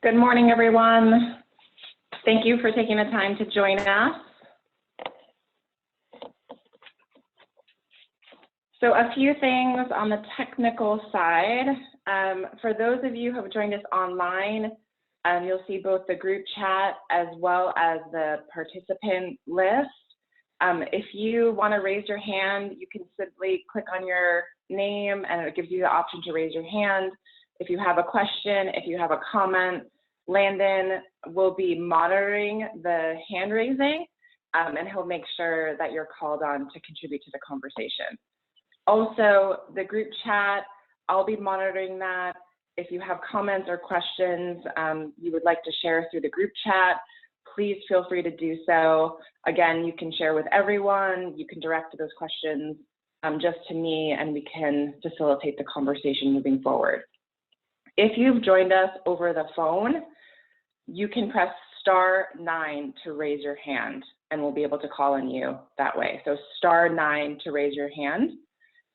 Good morning, everyone. Thank you for taking the time to join us. So a few things on the technical side. For those of you who have joined us online, you'll see both the group chat as well as the participant list. If you want to raise your hand, you can simply click on your name and it gives you the option to raise your hand. If you have a question, if you have a comment, Landon will be monitoring the hand raising and he'll make sure that you're called on to contribute to the conversation. Also, the group chat, I'll be monitoring that. If you have comments or questions you would like to share through the group chat, please feel free to do so. Again, you can share with everyone. You can direct those questions just to me and we can facilitate the conversation moving forward. If you've joined us over the phone, you can press *9 to raise your hand and we'll be able to call on you that way. So *9 to raise your hand.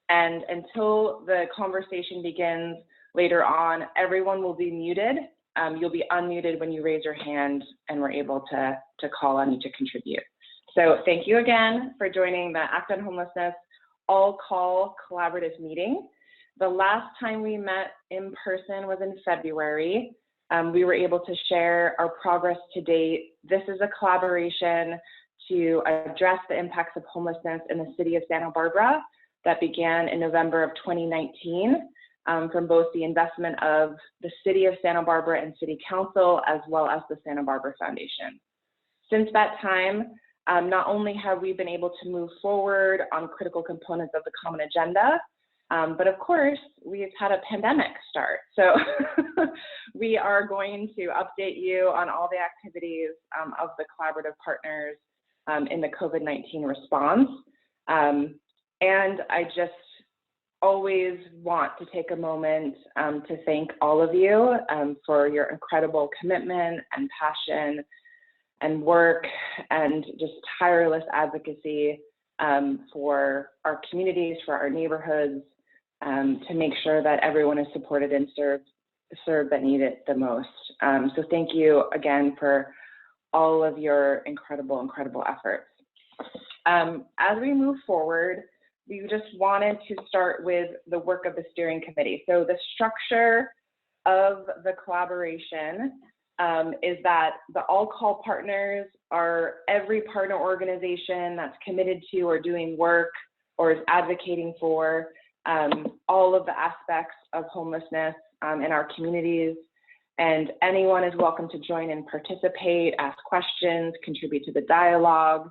And until the conversation begins later on, everyone will be muted. You'll be unmuted when you raise your hand and we're able to call on you to contribute. So thank you again for joining the Act on Homelessness all-call collaborative meeting. The last time we met in person was in February. We were able to share our progress to date. This is a collaboration to address the impacts of homelessness in the city of Santa Barbara that began in November of 2019 from both the investment of the city of Santa Barbara and City Council, as well as the Santa Barbara Foundation. Since that time, not only have we been able to move forward on critical components of the common agenda, but of course, we've had a pandemic start. So we are going to update you on all the activities of the collaborative partners in the COVID-19 response. And I just always want to take a moment to thank all of you for your incredible commitment and passion and work and just tireless advocacy for our communities, for our neighborhoods, to make sure that everyone is supported and served that need it the most. So thank you again for all of your incredible efforts. As we move forward, we just wanted to start with the work of the steering committee. So the structure of the collaboration is that the all-call partners are every partner organization that's committed to or doing work or is advocating for all of the aspects of homelessness in our communities. And anyone is welcome to join and participate, ask questions, contribute to the dialogue,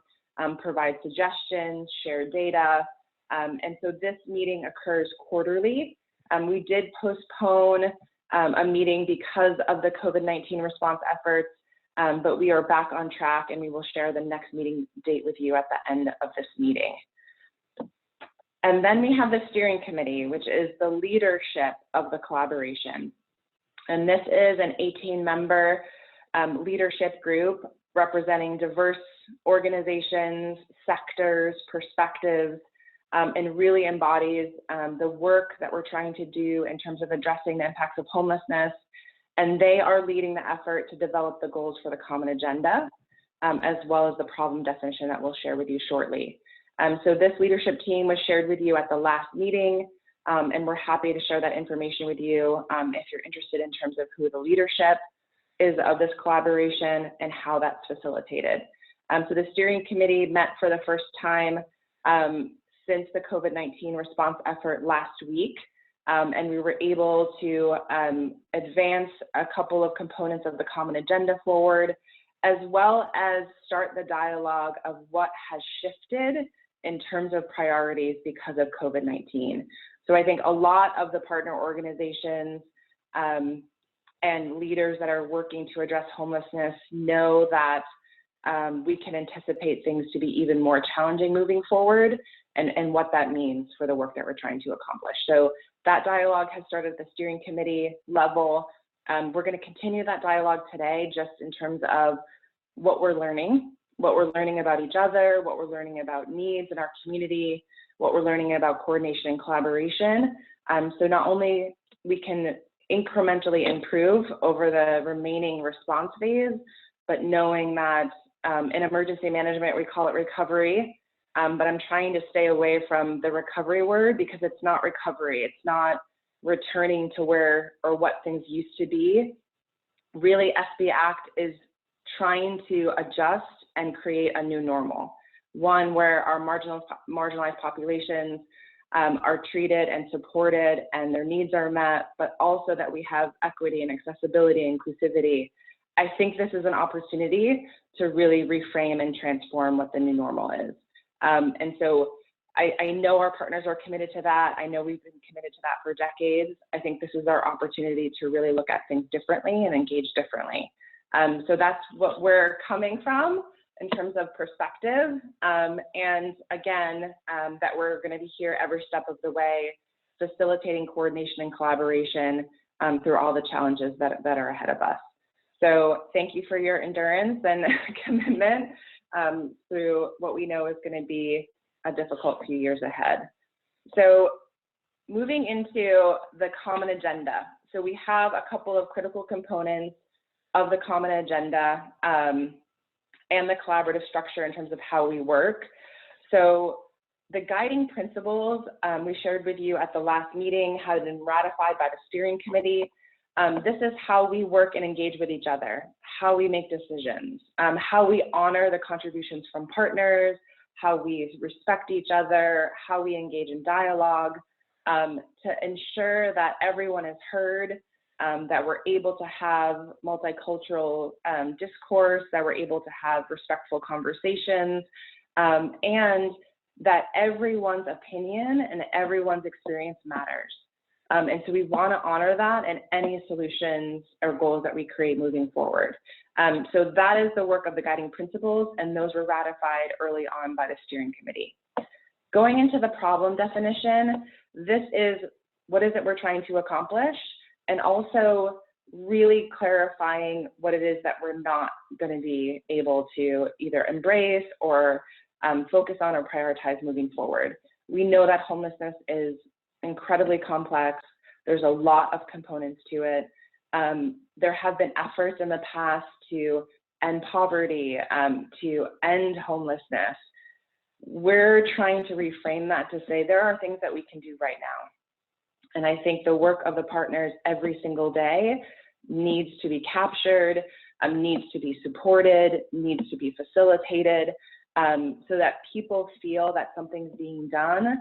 provide suggestions, share data. And so this meeting occurs quarterly. We did postpone a meeting because of the COVID-19 response efforts, but we are back on track and we will share the next meeting date with you at the end of this meeting. And then we have the steering committee, which is the leadership of the collaboration. And this is an 18-member leadership group representing diverse organizations, sectors, perspectives, and really embodies the work that we're trying to do in terms of addressing the impacts of homelessness. And they are leading the effort to develop the goals for the common agenda, as well as the problem definition that we'll share with you shortly. So this leadership team was shared with you at the last meeting, and we're happy to share that information with you if you're interested in terms of who the leadership is of this collaboration and how that's facilitated. So the steering committee met for the first time since the COVID-19 response effort last week, and we were able to advance a couple of components of the common agenda forward, as well as start the dialogue of what has shifted in terms of priorities because of COVID-19. So I think a lot of the partner organizations and leaders that are working to address homelessness know that we can anticipate things to be even more challenging moving forward and what that means for the work that we're trying to accomplish. So that dialogue has started at the steering committee level. We're going to continue that dialogue today just in terms of what we're learning about each other, what we're learning about needs in our community, what we're learning about coordination and collaboration. So not only we can incrementally improve over the remaining response phase, but knowing that in emergency management, we call it recovery, but I'm trying to stay away from the recovery word because it's not recovery. It's not returning to where or what things used to be. Really, SB Act is trying to adjust and create a new normal, one where our marginalized populations are treated and supported and their needs are met, but also that we have equity and accessibility and inclusivity. I think this is an opportunity to really reframe and transform what the new normal is. And so I know our partners are committed to that. I know we've been committed to that for decades. I think this is our opportunity to really look at things differently and engage differently. So that's what we're coming from in terms of perspective. And again, that we're going to be here every step of the way, facilitating coordination and collaboration through all the challenges that are ahead of us. So thank you for your endurance and commitment through what we know is going to be a difficult few years ahead. So moving into the common agenda. So we have a couple of critical components of the common agenda and the collaborative structure in terms of how we work. So the guiding principles we shared with you at the last meeting have been ratified by the steering committee. This is how we work and engage with each other, how we make decisions, how we honor the contributions from partners, how we respect each other, how we engage in dialogue, to ensure that everyone is heard, that we're able to have multicultural discourse, that we're able to have respectful conversations, and that everyone's opinion and everyone's experience matters. And so we want to honor that in any solutions or goals that we create moving forward. So that is the work of the guiding principles, and those were ratified early on by the steering committee. Going into the problem definition, this is what is it we're trying to accomplish, and also really clarifying what it is that we're not going to be able to either embrace or focus on or prioritize moving forward. We know that homelessness is incredibly complex. There's a lot of components to it. There have been efforts in the past to end poverty, to end homelessness. We're trying to reframe that to say there are things that we can do right now. And I think the work of the partners every single day needs to be captured, needs to be supported, needs to be facilitated, so that people feel that something's being done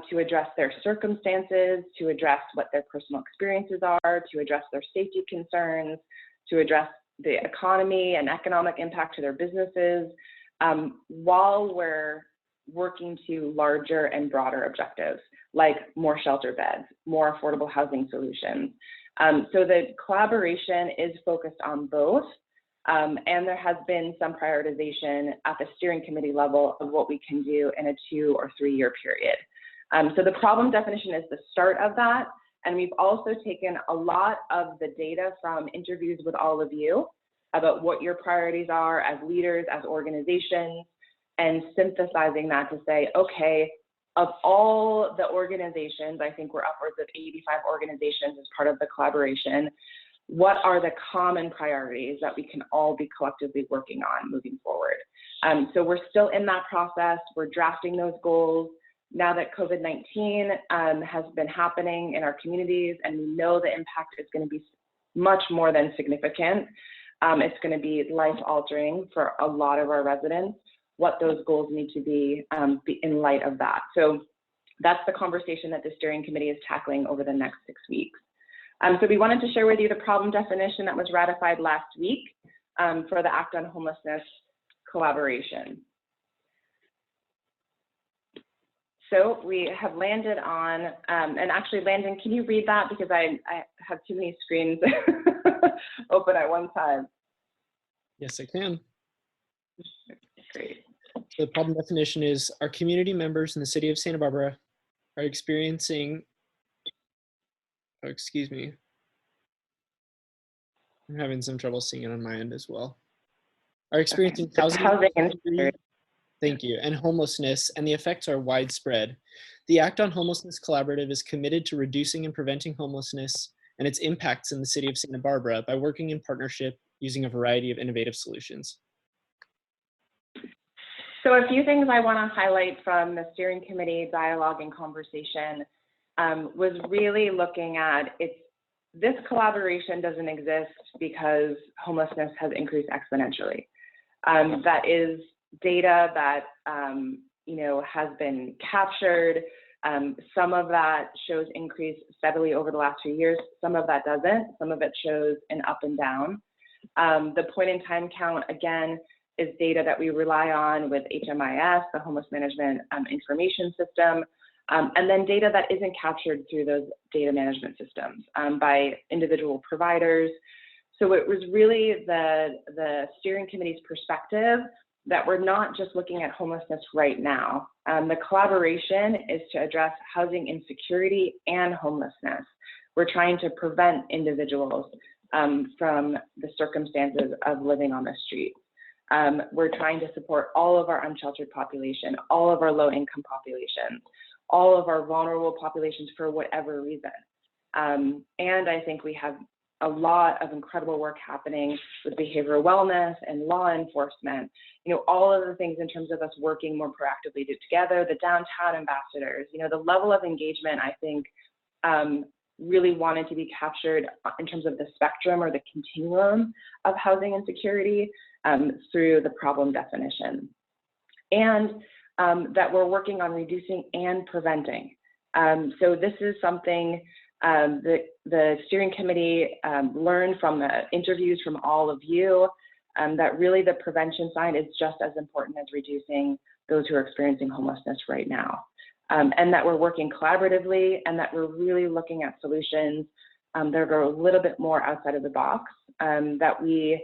to address their circumstances, to address what their personal experiences are, to address their safety concerns, to address the economy and economic impact to their businesses, while we're working to larger and broader objectives, like more shelter beds, more affordable housing solutions. So the collaboration is focused on both, and there has been some prioritization at the steering committee level of what we can do in a 2 or 3 year period. So the problem definition is the start of that, and we've also taken a lot of the data from interviews with all of you about what your priorities are as leaders, as organizations, and synthesizing that to say, okay, of all the organizations, I think we're upwards of 85 organizations as part of the collaboration, what are the common priorities that we can all be collectively working on moving forward? So we're still in that process. We're drafting those goals. Now that COVID-19 has been happening in our communities, and we know the impact is going to be much more than significant. It's going to be life-altering for a lot of our residents, what those goals need to be in light of that. So that's the conversation that the steering committee is tackling over the next 6 weeks. So we wanted to share with you the problem definition that was ratified last week for the Act on Homelessness collaboration. So we have landed on, and actually Landon, can you read that? Because I have too many screens open at one time. Yes, I can. Great. So the problem definition is our community members in the city of Santa Barbara are experiencing, oh, excuse me. I'm having some trouble seeing it on my end as well. Are experiencing housing insecurity, thank you, and homelessness, and the effects are widespread. The Act on Homelessness Collaborative is committed to reducing and preventing homelessness and its impacts in the city of Santa Barbara by working in partnership using a variety of innovative solutions. So a few things I want to highlight from the steering committee dialogue and conversation was really looking at this collaboration doesn't exist because homelessness has increased exponentially. That is data that has been captured. Some of that shows increase steadily over the last few years. Some of that doesn't. Some of it shows an up and down. The point in time count, again, is data that we rely on with HMIS, the Homeless Management Information System, and then data that isn't captured through those data management systems by individual providers. So it was really the steering committee's perspective that we're not just looking at homelessness right now. The collaboration is to address housing insecurity and homelessness. We're trying to prevent individuals from the circumstances of living on the street. We're trying to support all of our unsheltered population, all of our low-income populations, all of our vulnerable populations for whatever reason. And I think we have a lot of incredible work happening with behavioral wellness and law enforcement, all of the things in terms of us working more proactively together, the downtown ambassadors, the level of engagement, I think, really wanted to be captured in terms of the spectrum or the continuum of housing insecurity through the problem definition. And that we're working on reducing and preventing. So this is something that the steering committee learned from the interviews from all of you, that really the prevention side is just as important as reducing those who are experiencing homelessness right now. And that we're working collaboratively, and that we're really looking at solutions that are a little bit more outside of the box, that we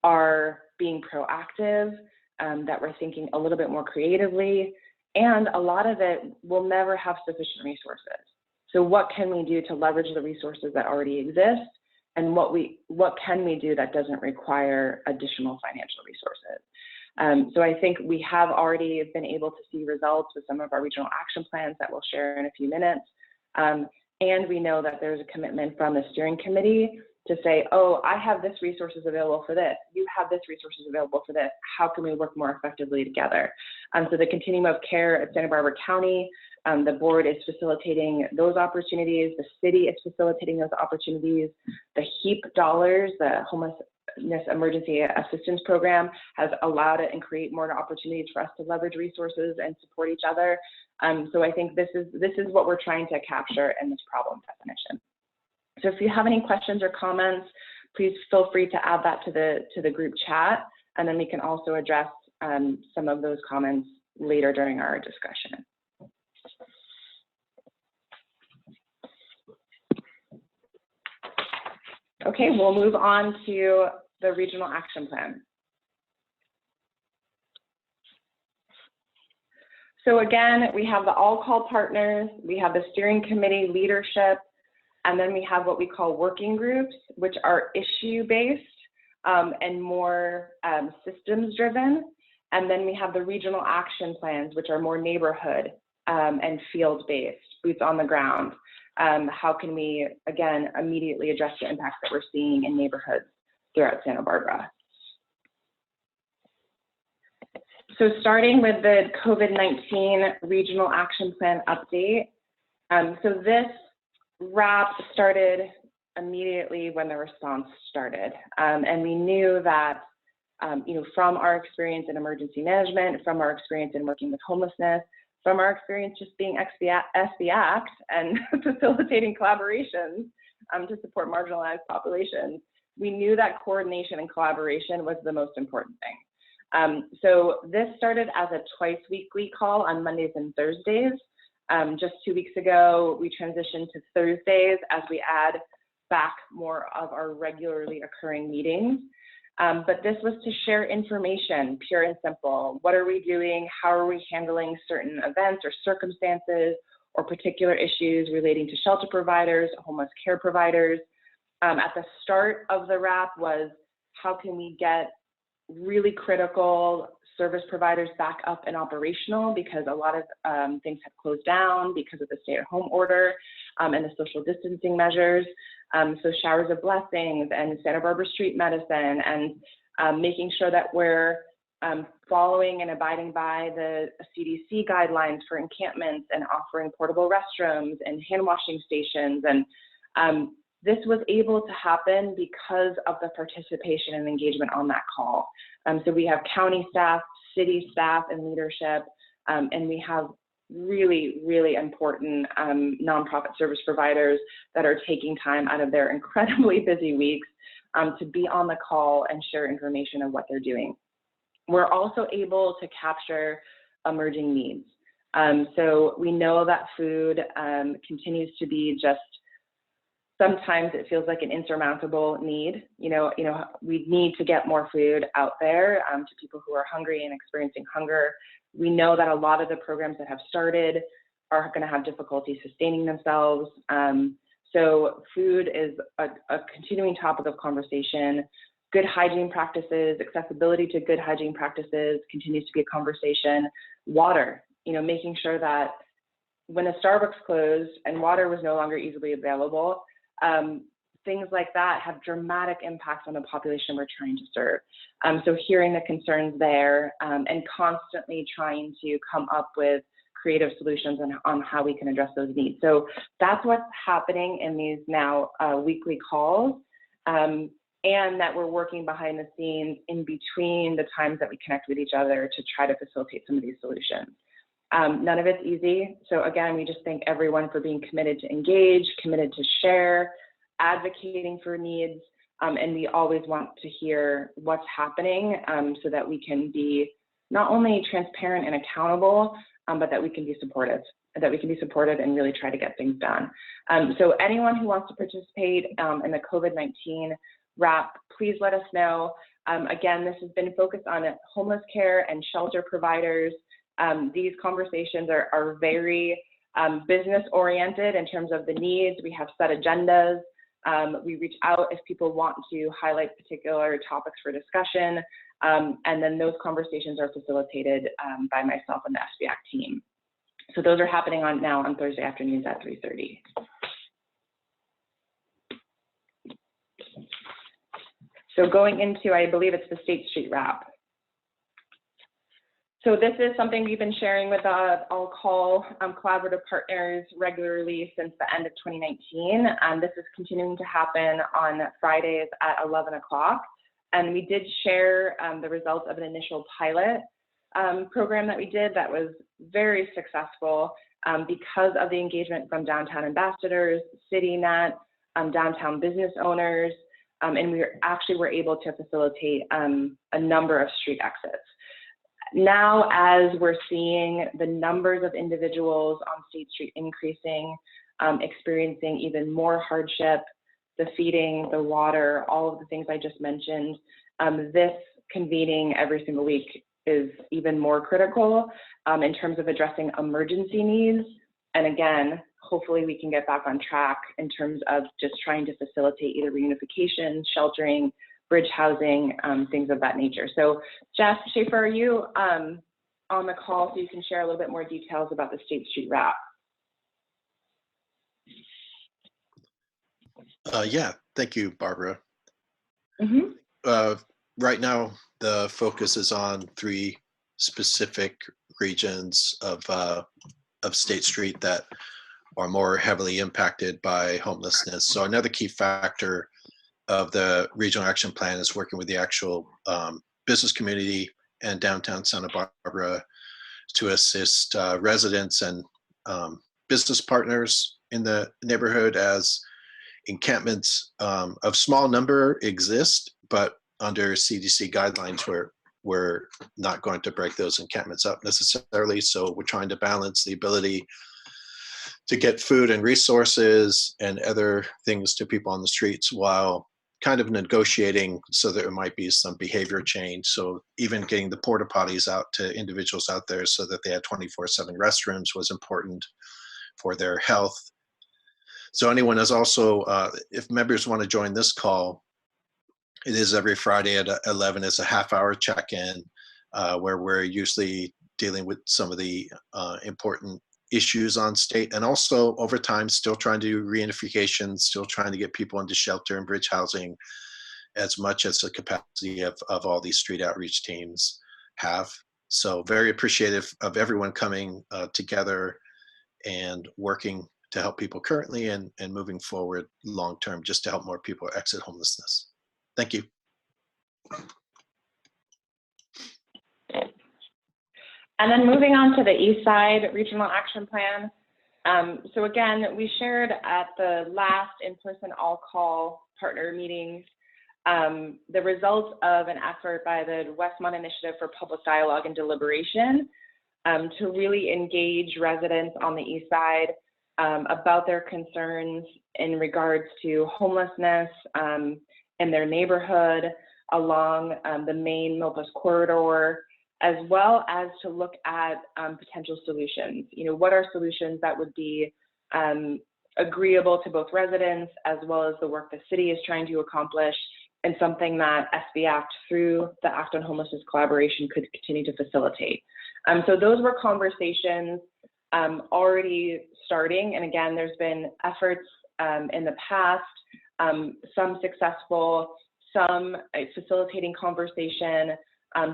are being proactive, that we're thinking a little bit more creatively, and a lot of it will never have sufficient resources. So what can we do to leverage the resources that already exist, and what can we do that doesn't require additional financial resources? So I think we have already been able to see results with some of our regional action plans that we'll share in a few minutes. And we know that there's a commitment from the steering committee to say, oh, I have this resources available for this, you have this resources available for this, how can we work more effectively together? So the continuum of care at Santa Barbara County, the board is facilitating those opportunities, the city is facilitating those opportunities, the HEAP dollars, the Homelessness Emergency Assistance Program, has allowed it and create more opportunities for us to leverage resources and support each other. So I think this is what we're trying to capture in this problem definition. So if you have any questions or comments, please feel free to add that to the group chat, and then we can also address some of those comments later during our discussion. Okay, we'll move on to the regional action plan. So again, we have the all-call partners, we have the steering committee leadership, and then we have what we call working groups, which are issue-based and more systems-driven. And then we have the regional action plans, which are more neighborhood and field-based, boots on the ground. How can we, again, immediately address the impacts that we're seeing in neighborhoods throughout Santa Barbara? So starting with the COVID-19 regional action plan update. So this wrap started immediately when the response started. And we knew that, from our experience in emergency management, from our experience in working with homelessness, from our experience just being SBACT and facilitating collaborations to support marginalized populations, we knew that coordination and collaboration was the most important thing. So this started as a twice-weekly call on Mondays and Thursdays. Just 2 weeks ago, we transitioned to Thursdays as we add back more of our regularly occurring meetings. But this was to share information, pure and simple. What are we doing? How are we handling certain events or circumstances or particular issues relating to shelter providers, homeless care providers? At the start of the wrap was how can we get really critical service providers back up and operational, because a lot of things have closed down because of the stay-at-home order and the social distancing measures. So showers of blessings and Santa Barbara street medicine, and making sure that we're following and abiding by the CDC guidelines for encampments and offering portable restrooms and hand washing stations. And this was able to happen because of the participation and engagement on that call. So we have county staff, city staff, and leadership, and we have really, really important nonprofit service providers that are taking time out of their incredibly busy weeks to be on the call and share information of what they're doing. We're also able to capture emerging needs. So we know that food continues to be just, sometimes it feels like an insurmountable need. We need to get more food out there to people who are hungry and experiencing hunger. We know that a lot of the programs that have started are going to have difficulty sustaining themselves. So food is a continuing topic of conversation. Good hygiene practices, accessibility to good hygiene practices continues to be a conversation. Water, making sure that when a Starbucks closed and water was no longer easily available, things like that have dramatic impacts on the population we're trying to serve. So hearing the concerns there and constantly trying to come up with creative solutions on how we can address those needs. So that's what's happening in these now weekly calls, and that we're working behind the scenes in between the times that we connect with each other to try to facilitate some of these solutions. None of it's easy. So again, we just thank everyone for being committed to engage, committed to share, advocating for needs, and we always want to hear what's happening so that we can be not only transparent and accountable, but that we can be supportive, and really try to get things done. So anyone who wants to participate in the COVID-19 wrap, please let us know. Again, this has been focused on homeless care and shelter providers. These conversations are very business oriented in terms of the needs. We have set agendas. We reach out if people want to highlight particular topics for discussion. And then those conversations are facilitated by myself and the SBAC team. So those are happening now on Thursday afternoons at 3:30. So going into, I believe it's the State Street wrap. So this is something we've been sharing with all call collaborative partners regularly since the end of 2019. This is continuing to happen on Fridays at 11 o'clock. And we did share the results of an initial pilot program that we did that was very successful because of the engagement from downtown ambassadors, CityNet, downtown business owners, and we were able to facilitate a number of street exits. Now, as we're seeing the numbers of individuals on State Street increasing, experiencing even more hardship, the feeding, the water, all of the things I just mentioned, this convening every single week is even more critical in terms of addressing emergency needs. And again, hopefully we can get back on track in terms of just trying to facilitate either reunification, sheltering, bridge housing, things of that nature. So Jeff Schaefer, are you on the call so you can share a little bit more details about the State Street wrap? Yeah, thank you, Barbara. Mm-hmm. Right now, the focus is on 3 specific regions of State Street that are more heavily impacted by homelessness. So another key factor of the regional action plan is working with the actual business community and downtown Santa Barbara to assist residents and business partners in the neighborhood, as encampments of small number exist, but under CDC guidelines, we're not going to break those encampments up necessarily. So we're trying to balance the ability to get food and resources and other things to people on the streets while kind of negotiating so there might be some behavior change. So even getting the porta potties out to individuals out there so that they had 24/7 restrooms was important for their health. So anyone is also, if members want to join this call, it is every Friday at 11. It's a half-hour check-in where we're usually dealing with some of the important issues on state, and also over time still trying to do reunification, still trying to get people into shelter and bridge housing as much as the capacity of all these street outreach teams have. So very appreciative of everyone coming together and working to help people currently and moving forward long term, just to help more people exit homelessness. Thank you. And then moving on to the Eastside Regional Action Plan. So again, we shared at the last in-person all-call partner meetings the results of an effort by the Westmont Initiative for Public Dialogue and Deliberation to really engage residents on the East Side about their concerns in regards to homelessness in their neighborhood along the main Milpas corridor, as well as to look at potential solutions. You know, what are solutions that would be agreeable to both residents as well as the work the city is trying to accomplish, and something that SB Act through the Act on Homelessness collaboration could continue to facilitate. So those were conversations already starting, and again, there's been efforts in the past, some successful, some facilitating conversation,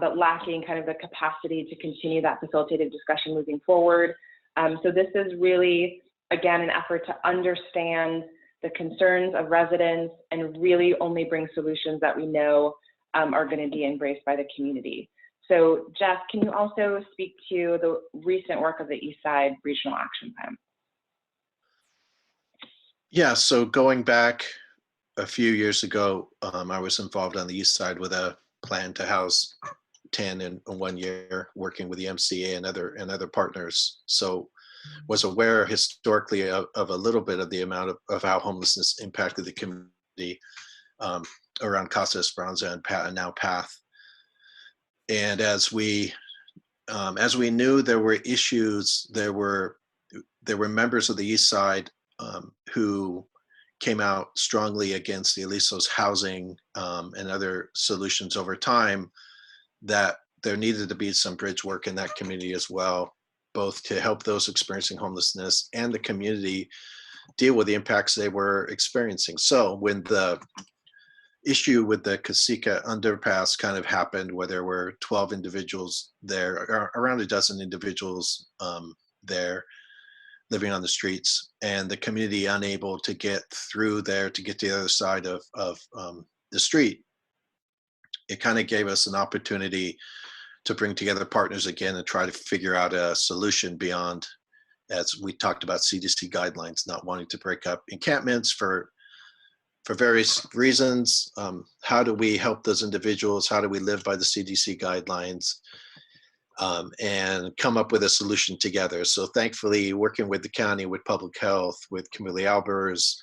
but lacking kind of the capacity to continue that facilitated discussion moving forward. So this is really, again, an effort to understand the concerns of residents and really only bring solutions that we know are going to be embraced by the community. So Jeff, can you also speak to the recent work of the Eastside Regional Action Plan? Yeah, so going back a few years ago, I was involved on the East Side with a plan to house 10 in 1 year, working with the MCA and other partners. So was aware historically of a little bit of the amount of how homelessness impacted the community around Casa Esperanza and now Path. And as we knew there were issues, there were members of the East Side who came out strongly against the Alisos housing and other solutions over time, that there needed to be some bridge work in that community as well, both to help those experiencing homelessness and the community deal with the impacts they were experiencing. So when the issue with the Casica underpass kind of happened, where there were 12 individuals there, around a dozen individuals there living on the streets, and the community unable to get through there to get to the other side of the street, it kind of gave us an opportunity to bring together partners again and try to figure out a solution beyond, as we talked about, CDC guidelines, not wanting to break up encampments for various reasons. How do we help those individuals? How do we live by the CDC guidelines? And come up with a solution together. So thankfully, working with the county, with public health, with Kimberly Albers,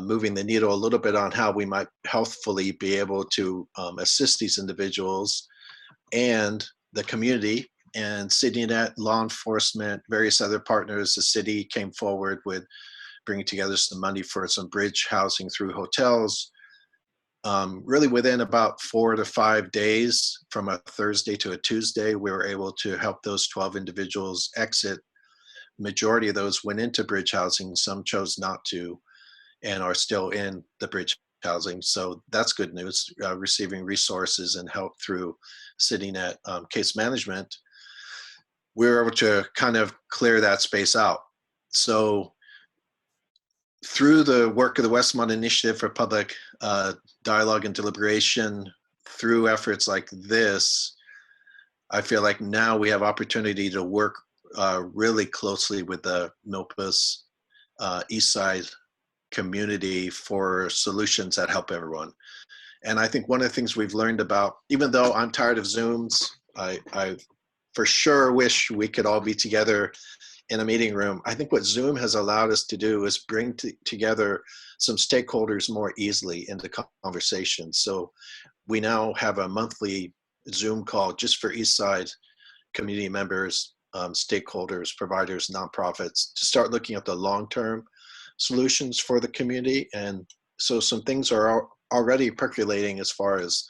moving the needle a little bit on how we might healthfully be able to assist these individuals and the community, and CityNet, law enforcement, various other partners. The city came forward with bringing together some money for some bridge housing through hotels. Really within about 4 to 5 days, from a Thursday to a Tuesday, we were able to help those 12 individuals exit. Majority of those went into bridge housing, some chose not to and are still in the bridge housing. So that's good news, receiving resources and help through CityNet case management. We were able to kind of clear that space out. So through the work of the Westmont Initiative for Public Dialogue and Deliberation, through efforts like this, I feel like now we have opportunity to work really closely with the Milpas East Side community for solutions that help everyone. And I think one of the things we've learned about, even though I'm tired of Zooms, I for sure wish we could all be together in a meeting room. I think what Zoom has allowed us to do is bring together some stakeholders more easily into conversations. So we now have a monthly Zoom call just for East Side community members, stakeholders, providers, nonprofits, to start looking at the long-term solutions for the community. And so some things are already percolating as far as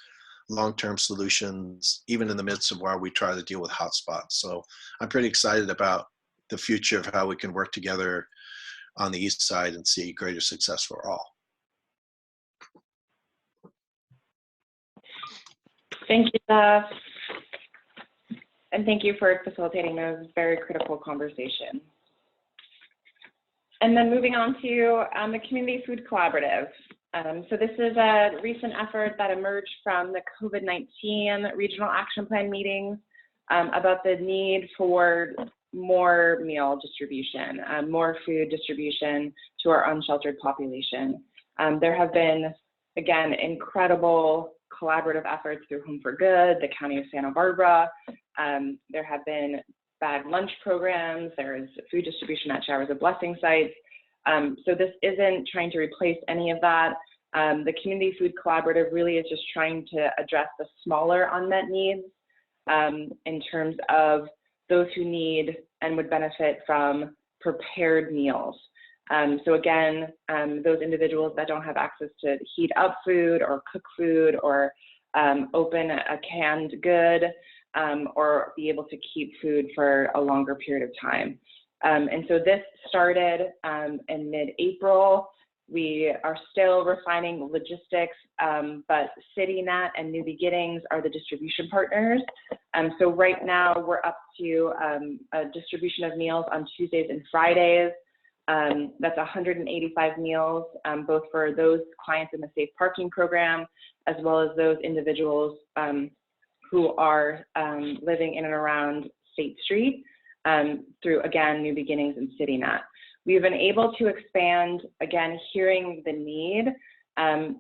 long-term solutions, even in the midst of while we try to deal with hotspots. So I'm pretty excited about the future of how we can work together on the east side and see greater success for all. Thank you, Jeff. And thank you for facilitating those very critical conversations. And then moving on to the Community Food Collaborative. So this is a recent effort that emerged from the COVID-19 Regional Action Plan meetings about the need for more meal distribution, more food distribution to our unsheltered population. There have been, again, incredible collaborative efforts through Home for Good, the County of Santa Barbara. There have been bag lunch programs. There is food distribution at Showers of Blessing sites. So this isn't trying to replace any of that. The Community Food Collaborative really is just trying to address the smaller unmet needs in terms of those who need and would benefit from prepared meals. So again, those individuals that don't have access to heat up food or cook food or open a canned good or be able to keep food for a longer period of time. And so this started in mid-April. We are still refining logistics, but CityNet and New Beginnings are the distribution partners. So right now we're up to a distribution of meals on Tuesdays and Fridays. That's 185 meals, both for those clients in the Safe Parking Program, as well as those individuals who are living in and around State Street through, again, New Beginnings and CityNet. We've been able to expand, again, hearing the need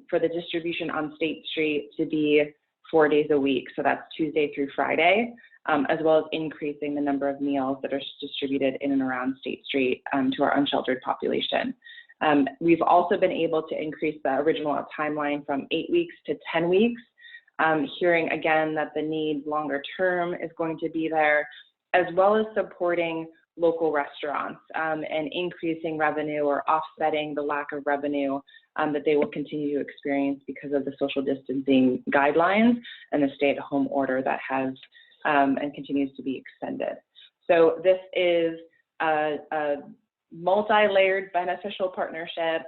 for the distribution on State Street to be 4 days a week. So that's Tuesday through Friday, as well as increasing the number of meals that are distributed in and around State Street to our unsheltered population. We've also been able to increase the original timeline from 8 weeks to 10 weeks, hearing again that the need longer term is going to be there, as well as supporting local restaurants and increasing revenue or offsetting the lack of revenue that they will continue to experience because of the social distancing guidelines and the stay-at-home order that has and continues to be extended. So this is a multi-layered beneficial partnership,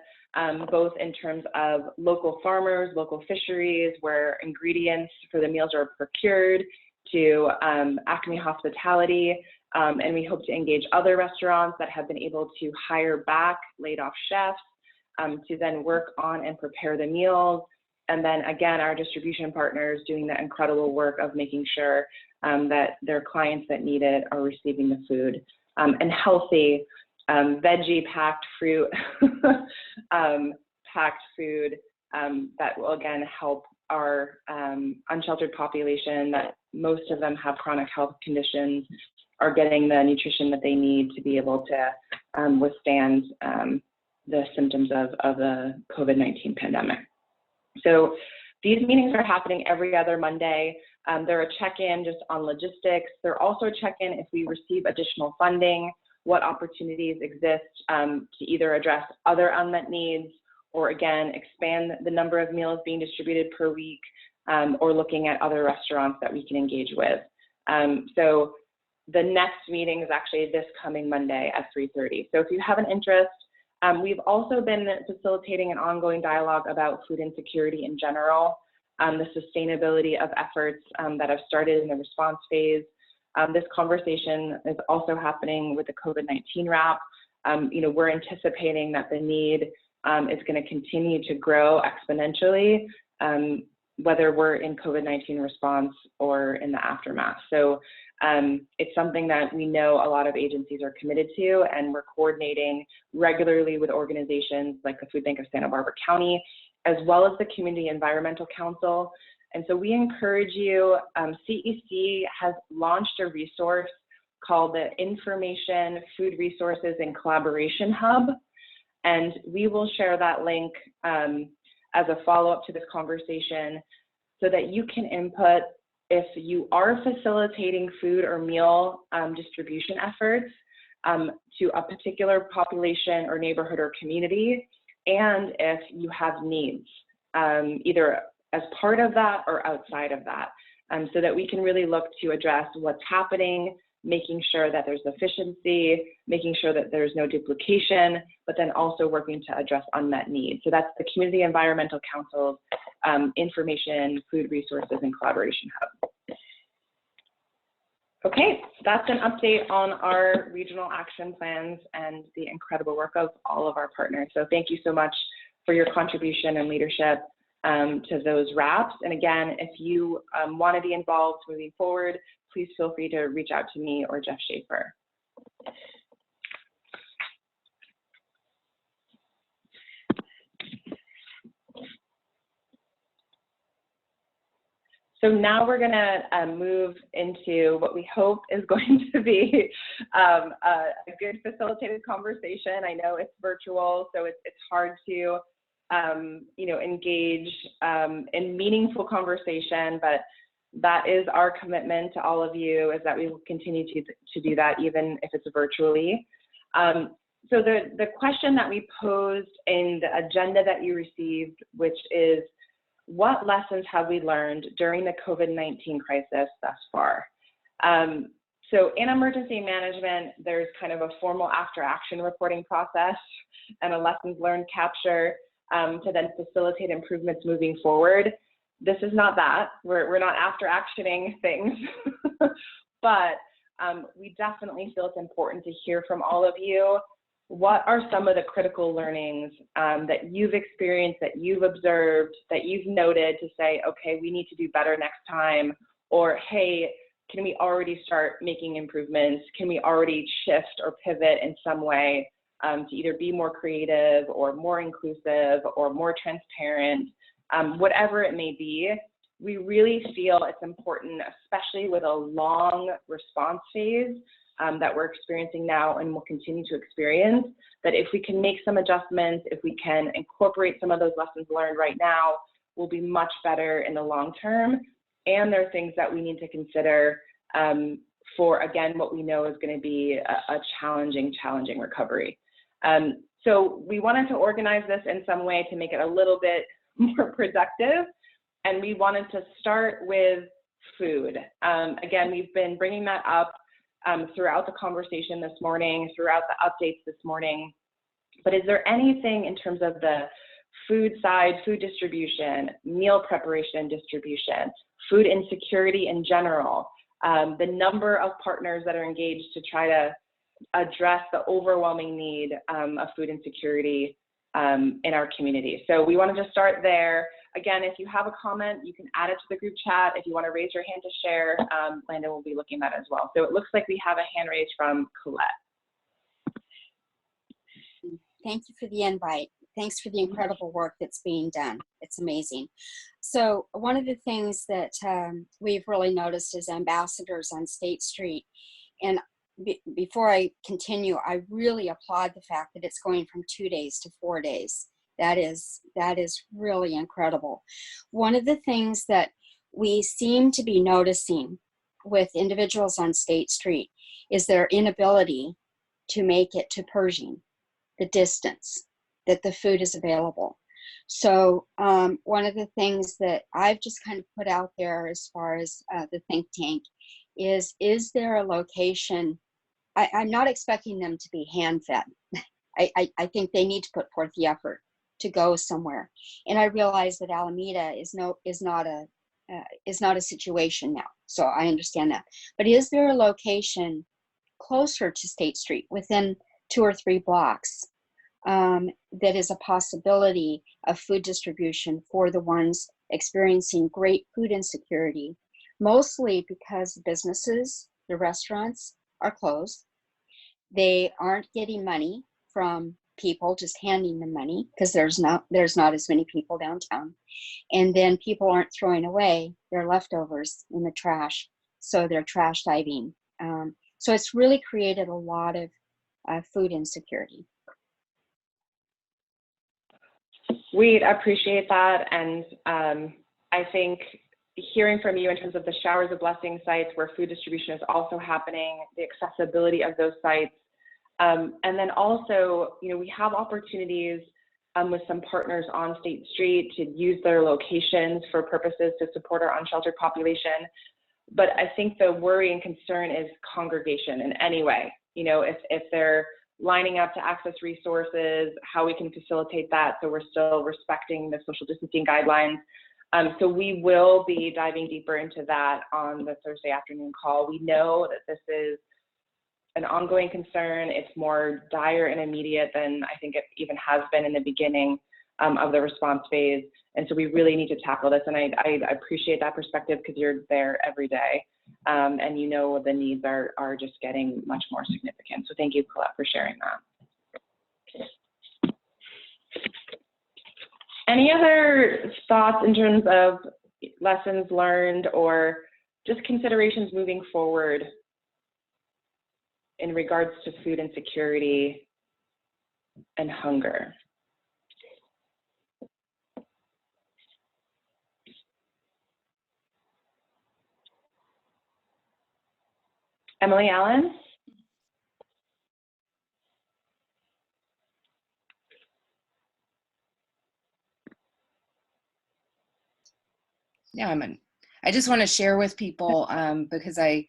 both in terms of local farmers, local fisheries, where ingredients for the meals are procured, to Acme Hospitality, and we hope to engage other restaurants that have been able to hire back laid off chefs to then work on and prepare the meals. And then again, our distribution partners doing the incredible work of making sure that their clients that need it are receiving the food and healthy, veggie packed fruit, packed food that will again help our unsheltered population, that most of them have chronic health conditions, are getting the nutrition that they need to be able to withstand the symptoms of the COVID-19 pandemic. So these meetings are happening every other Monday. They're a check-in just on logistics. They're also a check-in if we receive additional funding, what opportunities exist to either address other unmet needs or again, expand the number of meals being distributed per week, or looking at other restaurants that we can engage with. So the next meeting is actually this coming Monday at 3:30. So if you have an interest, we've also been facilitating an ongoing dialogue about food insecurity in general, the sustainability of efforts that have started in the response phase. This conversation is also happening with the COVID-19 wrap. We're anticipating that the need is going to continue to grow exponentially, whether we're in COVID-19 response or in the aftermath. So it's something that we know a lot of agencies are committed to, and we're coordinating regularly with organizations like the Food Bank of Santa Barbara County, as well as the Community Environmental Council. And so we encourage you, CEC has launched a resource called the Information, Food Resources, and Collaboration Hub. And we will share that link as a follow-up to this conversation so that you can input if you are facilitating food or meal distribution efforts to a particular population or neighborhood or community, and if you have needs, either as part of that or outside of that, so that we can really look to address what's happening, making sure that there's efficiency, making sure that there's no duplication, but then also working to address unmet needs. So that's the Community Environmental Council's Information, Food Resources, and Collaboration Hub. Okay, so that's an update on our regional action plans and the incredible work of all of our partners. So thank you so much for your contribution and leadership to those wraps. And again, if you want to be involved moving forward, please feel free to reach out to me or Jeff Schaefer. So now we're going to move into what we hope is going to be a good facilitated conversation. I know it's virtual, so it's hard to engage in meaningful conversation, but that is our commitment to all of you, is that we will continue to do that even if it's virtually. So the question that we posed in the agenda that you received, which is, what lessons have we learned during the COVID-19 crisis thus far? So in emergency management, there's kind of a formal after action reporting process and a lessons learned capture to then facilitate improvements moving forward. This is not that. We're not after actioning things, but we definitely feel it's important to hear from all of you. What are some of the critical learnings that you've experienced, that you've observed, that you've noted to say, okay, we need to do better next time, or hey, can we already start making improvements? Can we already shift or pivot in some way to either be more creative or more inclusive or more transparent, whatever it may be? We really feel it's important, especially with a long response phase that we're experiencing now and will continue to experience, that if we can make some adjustments, if we can incorporate some of those lessons learned right now, we'll be much better in the long term. And there are things that we need to consider for, again, what we know is going to be a challenging recovery. So we wanted to organize this in some way to make it a little bit more productive. And we wanted to start with food. Again, we've been bringing that up throughout the conversation this morning, throughout the updates this morning. But is there anything in terms of the food side, food distribution, meal preparation distribution, food insecurity in general, the number of partners that are engaged to try to address the overwhelming need of food insecurity in our community? So we wanted to start there. Again, if you have a comment, you can add it to the group chat. If you want to raise your hand to share, Landon will be looking at that as well. So it looks like we have a hand raised from Colette. Thank you for the invite. Thanks for the incredible work that's being done. It's amazing. So one of the things that we've really noticed is ambassadors on State Street. And before I continue, I really applaud the fact that it's going from 2 days to 4 days. That is really incredible. One of the things that we seem to be noticing with individuals on State Street is their inability to make it to Pershing, the distance that the food is available. So one of the things that I've just kind of put out there as far as the think tank is there a location? I'm not expecting them to be hand-fed. I think they need to put forth the effort to go somewhere. And I realize that Alameda is not a situation now. So I understand that. But is there a location closer to State Street, within 2 or 3 blocks, that is a possibility of food distribution for the ones experiencing great food insecurity, mostly because businesses, the restaurants, are closed. They aren't getting money from people just handing them money because there's not as many people downtown, and then people aren't throwing away their leftovers in the trash, so they're trash diving. So it's really created a lot of food insecurity. We appreciate that, and I think hearing from you in terms of the Showers of Blessing sites where food distribution is also happening, the accessibility of those sites, and then also, we have opportunities with some partners on State Street to use their locations for purposes to support our unsheltered population. but I think the worry and concern is congregation in any way. You know, if they're lining up to access resources, how we can facilitate that so we're still respecting the social distancing guidelines. So we will be diving deeper into that on the Thursday afternoon call. We know that this is an ongoing concern. It's more dire and immediate than I think it even has been in the beginning of the response phase. And so we really need to tackle this. And I appreciate that perspective because you're there every day. And you know the needs are just getting much more significant. So thank you, Colette, for sharing that. Any other thoughts in terms of lessons learned or just considerations moving forward in regards to food insecurity and hunger? Emily Allen? Yeah, I just want to share with people because I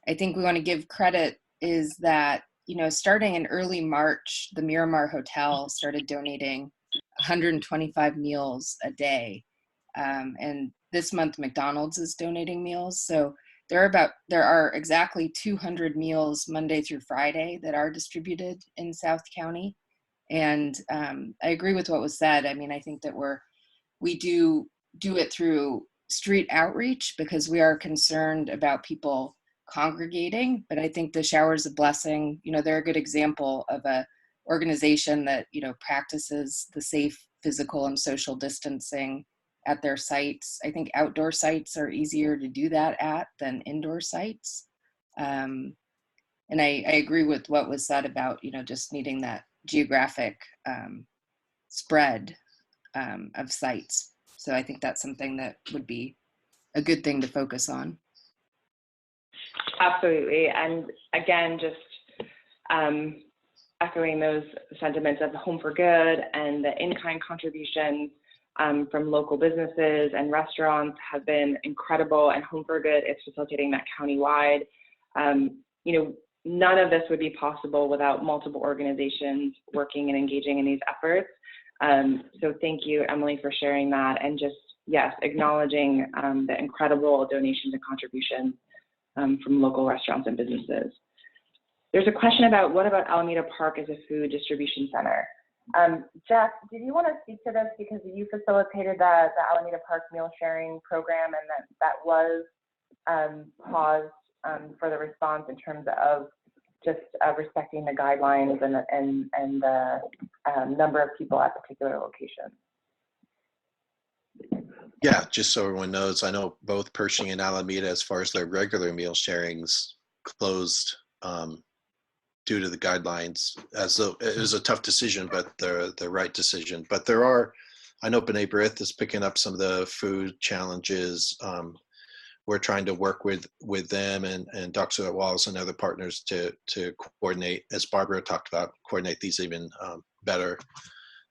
think we want to give credit is that, you know, starting in early March, the Miramar Hotel started donating 125 meals a day. And this month, McDonald's is donating meals. So there are exactly 200 meals Monday through Friday that are distributed in South County. And I agree with what was said. I mean, I think that we do it through street outreach because we are concerned about people congregating. But I think the Showers of Blessing, you know, they're a good example of a organization that, you know, practices the safe physical and social distancing at their sites. I think outdoor sites are easier to do that at than indoor sites. And I agree with what was said about, you know, just needing that geographic spread of sites. So I think that's something that would be a good thing to focus on. Absolutely. And again, just echoing those sentiments of Home for Good and the in-kind contributions from local businesses and restaurants have been incredible, and Home for Good is facilitating that countywide. You know, none of this would be possible without multiple organizations working and engaging in these efforts. So thank you, Emily, for sharing that, and just, yes, acknowledging the incredible donations and contributions from local restaurants and businesses. There's a question about what about Alameda Park as a food distribution center? Jeff, did you want to speak to this because you facilitated the Alameda Park meal sharing program, and that was paused for the response in terms of just respecting the guidelines and the number of people at particular locations? Yeah, just so everyone knows, I know both Pershing and Alameda, as far as their regular meal sharings, closed due to the guidelines. As though it was a tough decision, but the right decision. But there are, I know B'nai B'rith is picking up some of the food challenges. We're trying to work with them and Dr. Walls and other partners to coordinate, as Barbara talked about, coordinate these even better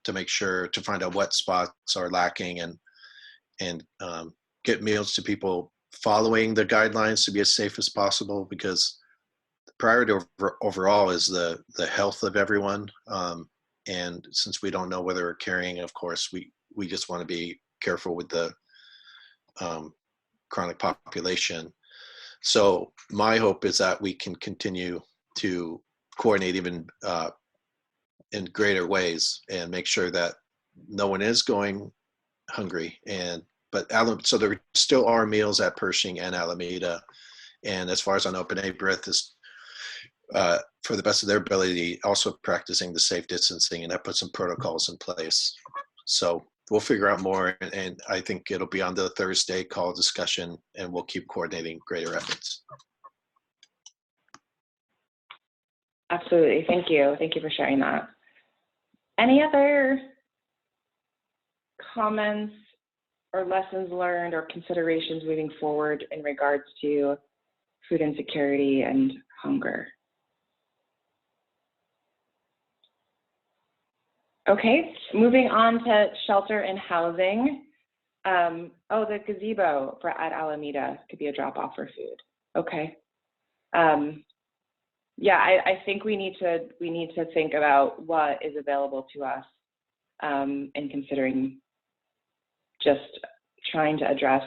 to make sure to find out what spots are lacking and get meals to people following the guidelines to be as safe as possible, because the priority overall is the health of everyone. And since we don't know whether we're carrying, of course, we just want to be careful with the chronic population. So my hope is that we can continue to coordinate even in greater ways and make sure that no one is going hungry. So there still are meals at Pershing and Alameda. And as far as I know, B'nai B'rith is, for the best of their ability, also practicing the safe distancing, and that puts some protocols in place. So we'll figure out more, and I think it'll be on the Thursday call discussion, and we'll keep coordinating greater efforts. Absolutely. Thank you. Thank you for sharing that. Any other comments or lessons learned or considerations moving forward in regards to food insecurity and hunger? Okay, moving on to shelter and housing. Oh, the gazebo at Alameda could be a drop-off for food. Okay. Yeah, I think we need to think about what is available to us, and considering just trying to address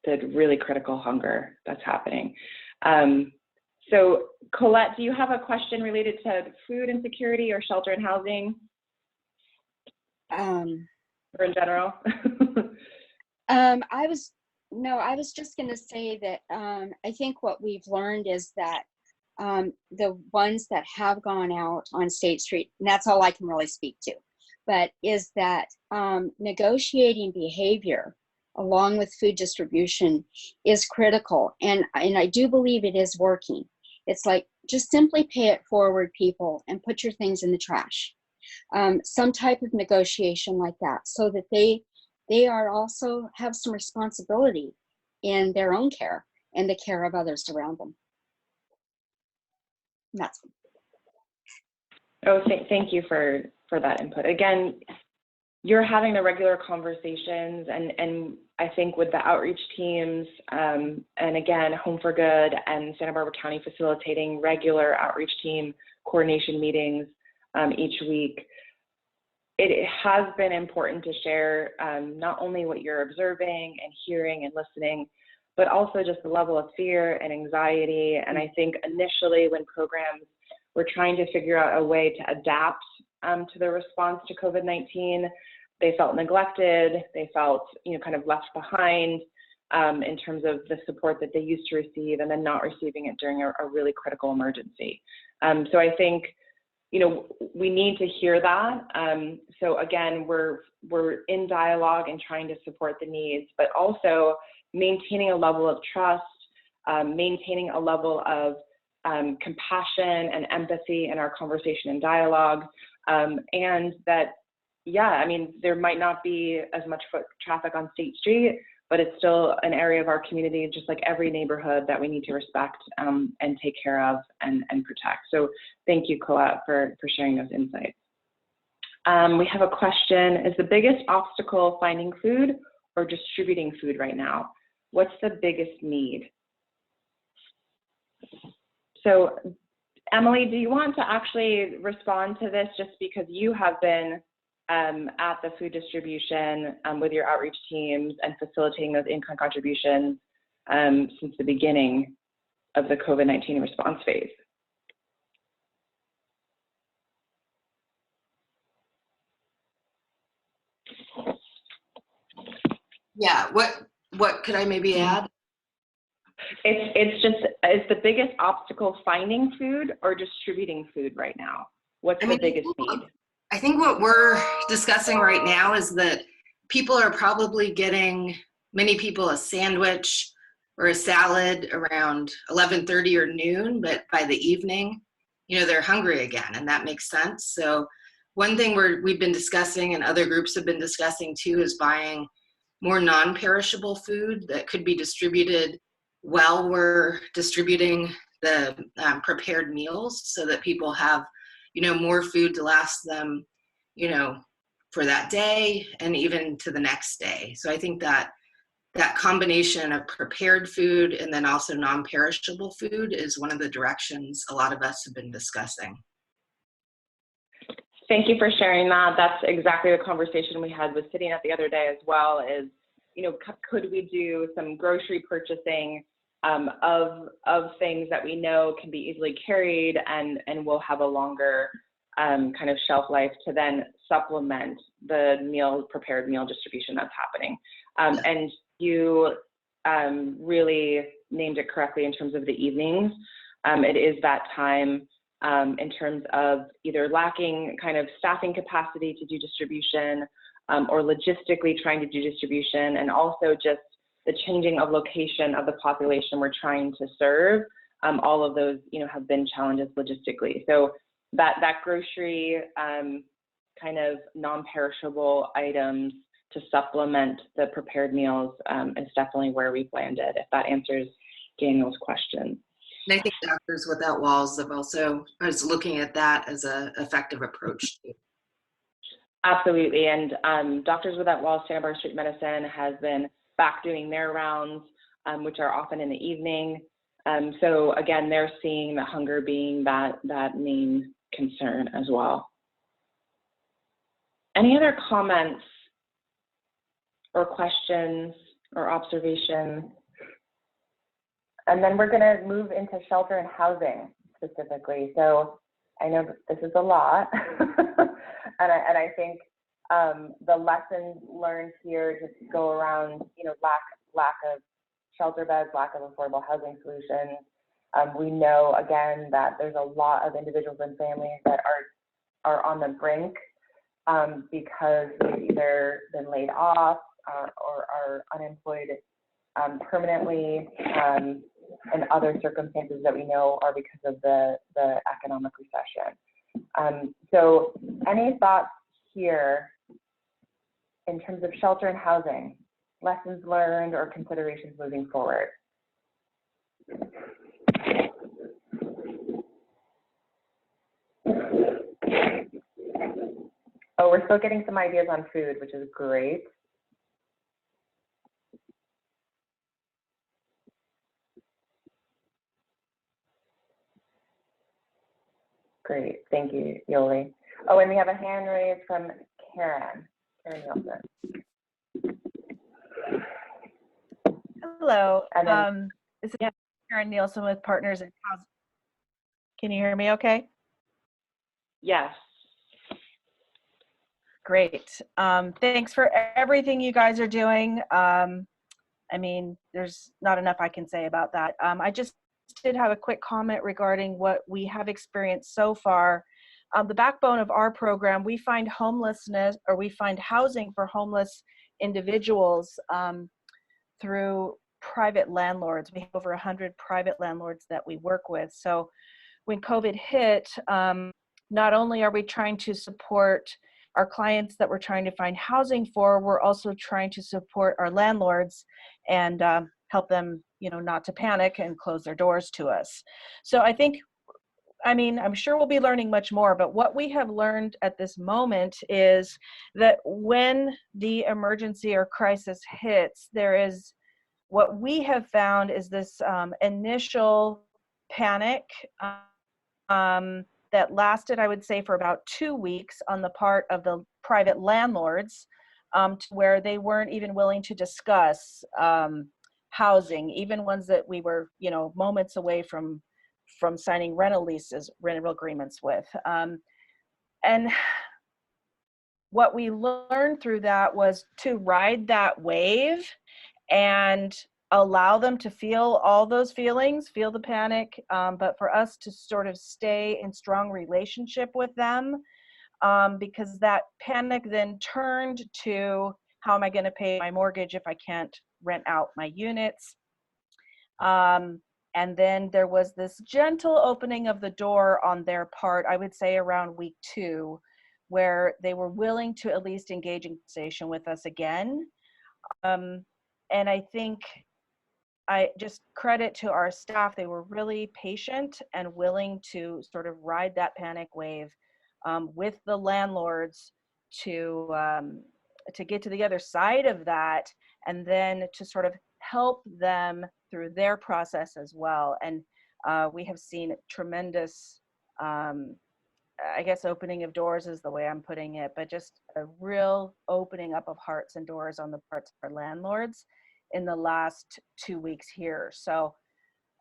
the really critical hunger that's happening. So Colette, do you have a question related to food insecurity or shelter and housing? Or in general? I was just going to say that I think what we've learned is that the ones that have gone out on State Street, and that's all I can really speak to, but is that negotiating behavior along with food distribution is critical. And I do believe it is working. It's like, just simply pay it forward, people, and put your things in the trash. Some type of negotiation like that, so that they are also have some responsibility in their own care and the care of others around them. And that's. Oh, thank you for that input. Again, you're having the regular conversations, and I think with the outreach teams, and again, Home for Good and Santa Barbara County facilitating regular outreach team coordination meetings each week, it has been important to share not only what you're observing and hearing and listening, but also just the level of fear and anxiety. And I think initially when programs were trying to figure out a way to adapt to the response to COVID-19, they felt neglected, they felt kind of left behind in terms of the support that they used to receive, and then not receiving it during a really critical emergency. So I think we need to hear that. So again, we're in dialogue and trying to support the needs, but also maintaining a level of trust, maintaining a level of compassion and empathy in our conversation and dialogue, and that, yeah, I mean, there might not be as much foot traffic on State Street, but it's still an area of our community, just like every neighborhood, that we need to respect and take care of and protect. So thank you, Colette, for sharing those insights. We have a question: is the biggest obstacle finding food or distributing food right now? What's the biggest need? So Emily, do you want to actually respond to this, just because you have been at the food distribution with your outreach teams and facilitating those in-kind contributions since the beginning of the COVID-19 response phase? Yeah, what could I maybe add? It's the biggest obstacle finding food or distributing food right now? What's the biggest need? I think what we're discussing right now is that people are probably getting, many people, a sandwich or a salad around 11:30 or noon, but by the evening, they're hungry again, and that makes sense. So one thing we've been discussing, and other groups have been discussing too, is buying more non-perishable food that could be distributed while we're distributing the prepared meals, so that people have more food to last them, for that day and even to the next day. So I think that combination of prepared food and then also non-perishable food is one of the directions a lot of us have been discussing. Thank you for sharing that. That's exactly the conversation we had with Sitting At the other day as well, is, could we do some grocery purchasing of things that we know can be easily carried and will have a longer kind of shelf life to then supplement the prepared meal distribution that's happening. And you really named it correctly in terms of the evenings. It is that time in terms of either lacking kind of staffing capacity to do distribution, or logistically trying to do distribution, and also just the changing of location of the population we're trying to serve. All of those, have been challenges logistically. So that grocery kind of non-perishable items to supplement the prepared meals is definitely where we've landed, if that answers Daniel's question. And I think Doctors Without Walls have also, I was looking at that as an effective approach too. Absolutely, and Doctors Without Walls Santa Barbara Street Medicine has been back doing their rounds, which are often in the evening. So again, they're seeing the hunger being that main concern as well. Any other comments or questions or observations? And then we're going to move into shelter and housing specifically. So I know this is a lot, and I think the lessons learned here just go around, you know, lack of shelter beds, lack of affordable housing solutions. We know again that there's a lot of individuals and families that are on the brink because they've either been laid off or are unemployed permanently, and other circumstances that we know are because of the economic recession. So any thoughts here in terms of shelter and housing, lessons learned or considerations moving forward? Oh, we're still getting some ideas on food, which is great. Great, thank you, Yoli. Oh, and we have a hand raised from Karen Nielsen. Hello. And then, This is Karen Nielsen with Partners in Housing. Can you hear me okay? yes. Great. Thanks for everything you guys are doing. I mean, there's not enough I can say about that. I just did have a quick comment regarding what we have experienced so far. The backbone of our program, we find homelessness, or we find housing for homeless individuals through private landlords. We have over 100 private landlords that we work with. So when COVID hit, not only are we trying to support our clients that we're trying to find housing for, we're also trying to support our landlords and help them, you know, not to panic and close their doors to us. So I think, I mean, I'm sure we'll be learning much more, but what we have learned at this moment is that when the emergency or crisis hits, there is, what we have found is this initial panic that lasted, I would say, for about 2 weeks on the part of the private landlords, to where they weren't even willing to discuss housing, even ones that we were, you know, moments away from signing rental agreements with. And what we learned through that was to ride that wave and allow them to feel all those feelings, feel the panic, but for us to sort of stay in strong relationship with them, because that panic then turned to, how am I going to pay my mortgage if I can't rent out my units? And then there was this gentle opening of the door on their part, I would say around week 2, where they were willing to at least engage in conversation with us again. And I think I just credit to our staff. They were really patient and willing to sort of ride that panic wave with the landlords to get to the other side of that, and then to sort of help them through their process as well. And we have seen tremendous, I guess opening of doors is the way I'm putting it, but just a real opening up of hearts and doors on the parts of our landlords in the last 2 weeks here. So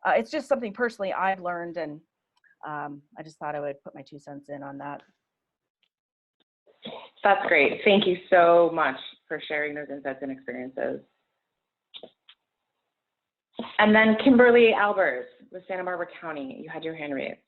it's just something personally I've learned, and I just thought I would put my 2 cents in on that. That's great. Thank you so much for sharing those insights and experiences. And then Kimberly Albers with Santa Barbara County, you had your hand raised.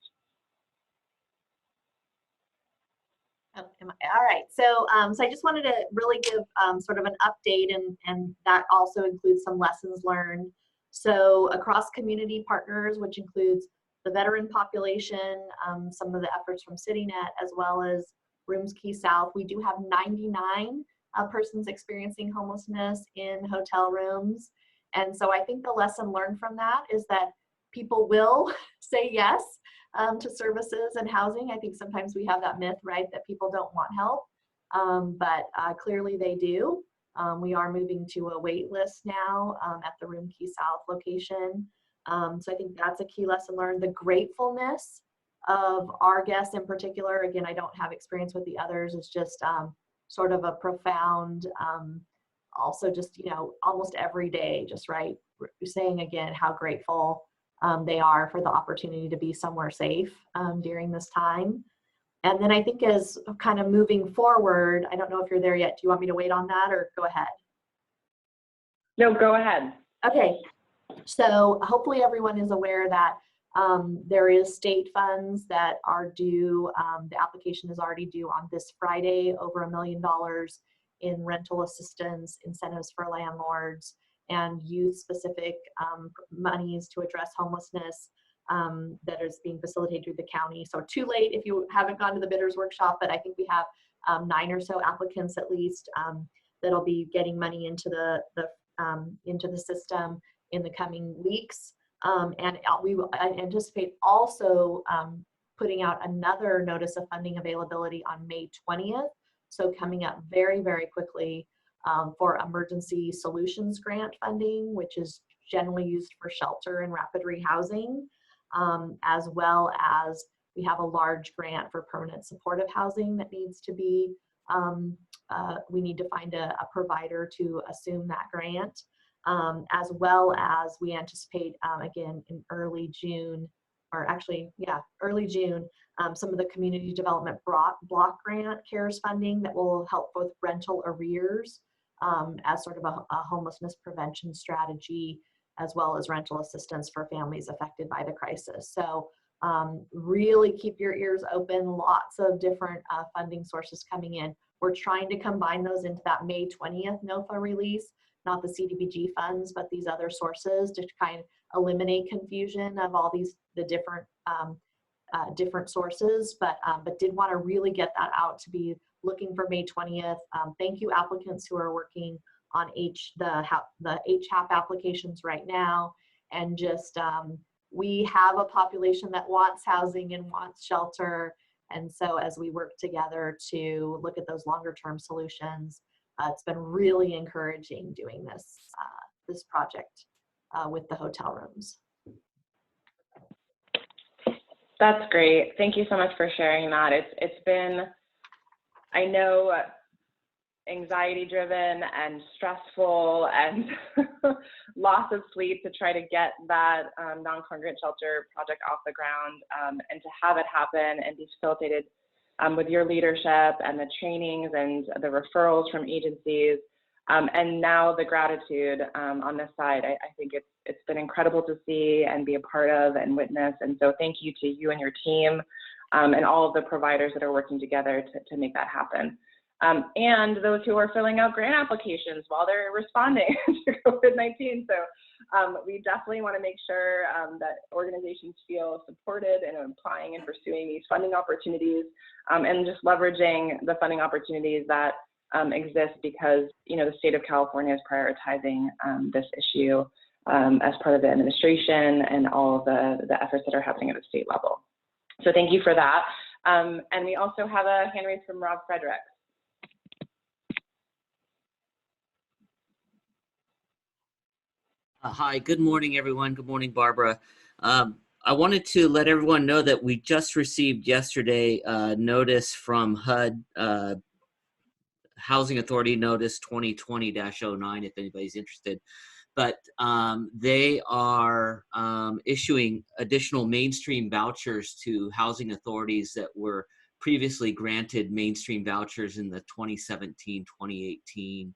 Oh, all right, so I just wanted to really give sort of an update, and that also includes some lessons learned. So across community partners, which includes the veteran population, some of the efforts from CityNet, as well as Rooms Key South, we do have 99 persons experiencing homelessness in hotel rooms. And so I think the lesson learned from that is that people will say yes to services and housing. I think sometimes we have that myth, right, that people don't want help. but clearly they do. We are moving to a wait list now at the Room Key South location. So I think that's a key lesson learned. The gratefulness of our guests in particular, again, I don't have experience with the others, it's just sort of a profound, also just, you know, almost every day, just right, saying again how grateful they are for the opportunity to be somewhere safe during this time. And then I think as kind of moving forward, I don't know if you're there yet. Do you want me to wait on that or go ahead? No, go ahead. Okay, so hopefully everyone is aware that there is state funds that are due. The application is already due on this Friday, over $1 million in rental assistance, incentives for landlords, and youth-specific monies to address homelessness that is being facilitated through the county. So too late if you haven't gone to the bidders workshop, but I think we have 9 or so applicants at least that'll be getting money into the system in the coming weeks. And we anticipate also putting out another notice of funding availability on May 20th. So coming up very, very quickly for emergency solutions grant funding, which is generally used for shelter and rapid rehousing, as well as we have a large grant for permanent supportive housing that needs to be, we need to find a provider to assume that grant, as well as we anticipate, again, in early June, or actually, yeah, early June, some of the community development block grant CARES funding that will help with rental arrears as sort of a homelessness prevention strategy, as well as rental assistance for families affected by the crisis. So really keep your ears open, lots of different funding sources coming in. We're trying to combine those into that May 20th NOFA release, not the CDBG funds, but these other sources to kind of eliminate confusion of all these, the different sources, but did want to really get that out to be looking for May 20th. Thank you applicants who are working on the HAP applications right now. And just, we have a population that wants housing and wants shelter. And so as we work together to look at those longer term solutions, it's been really encouraging doing this project with the hotel rooms. That's great. Thank you so much for sharing that. It's been, I know, anxiety driven and stressful and loss of sleep to try to get that non-congregate shelter project off the ground, and to have it happen and be facilitated with your leadership and the trainings and the referrals from agencies, and now the gratitude on this side. I think it's been incredible to see and be a part of and witness. And so thank you to you and your team and all of the providers that are working together to make that happen. And those who are filling out grant applications while they're responding to COVID-19. So we definitely want to make sure that organizations feel supported in applying and pursuing these funding opportunities, and just leveraging the funding opportunities that exist because, you know, the state of California is prioritizing this issue as part of the administration and all of the efforts that are happening at the state level. So thank you for that. And we also have a hand raised from Rob Fredericks. Hi, good morning, everyone. Good morning, Barbara. I wanted to let everyone know that we just received yesterday a notice from HUD, Housing Authority Notice 2020-09, if anybody's interested. But they are issuing additional mainstream vouchers to housing authorities that were previously granted mainstream vouchers in the 2017, 2018,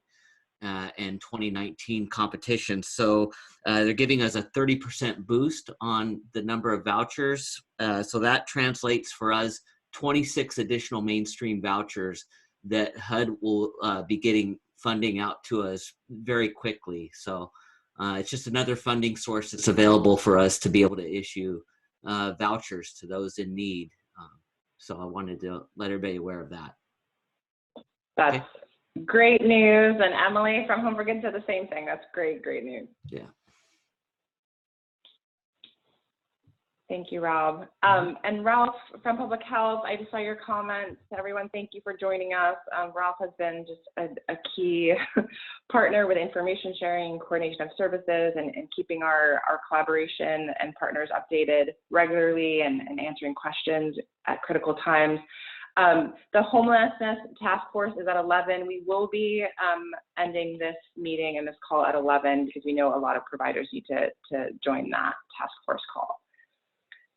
and 2019 competition. So they're giving us a 30% boost on the number of vouchers. So that translates for us 26 additional mainstream vouchers that HUD will be getting funding out to us very quickly. So it's just another funding source that's available for us to be able to issue vouchers to those in need. So I wanted to let everybody aware of that. That's okay. Great news. And Emily from Home for Good said the same thing. That's great, great news. Yeah. Thank you, Rob. And Ralph from Public Health, I just saw your comments. Everyone, thank you for joining us. Ralph has been just a key partner with information sharing, coordination of services, and keeping our collaboration and partners updated regularly and answering questions at critical times. The homelessness task force is at 11. We will be ending this meeting and this call at 11 because we know a lot of providers need to join that task force call.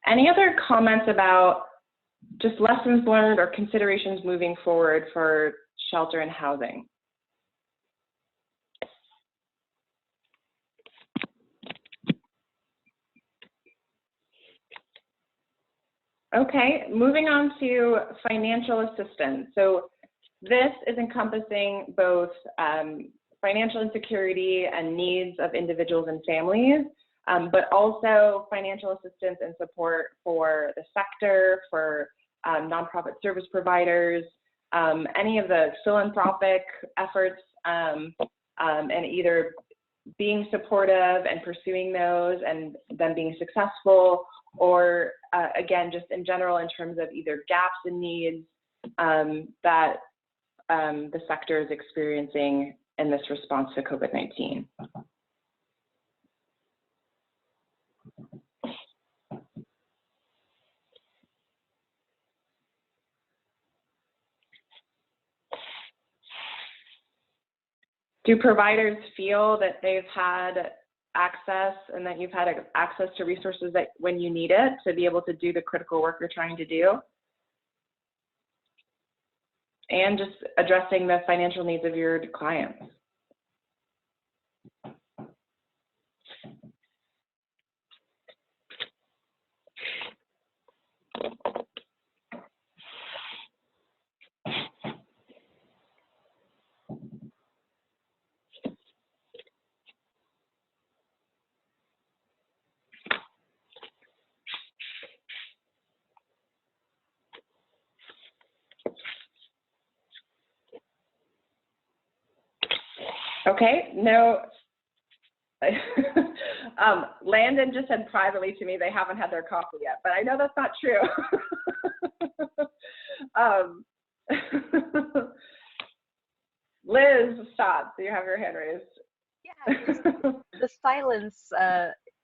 Any other comments about just lessons learned or considerations moving forward for shelter and housing? Okay, moving on to financial assistance. So this is encompassing both financial insecurity and needs of individuals and families, but also financial assistance and support for the sector, for nonprofit service providers, any of the philanthropic efforts, and either being supportive and pursuing those and then being successful, or again, just in general in terms of either gaps in needs that the sector is experiencing in this response to COVID-19. Do providers feel that they've had access and that you've had access to resources that when you need it to be able to do the critical work you're trying to do? And just addressing the financial needs of your clients. Okay, no. Landon just said privately to me they haven't had their coffee yet, but I know that's not true. Liz, stop. So you have your hand raised. Yeah, the silence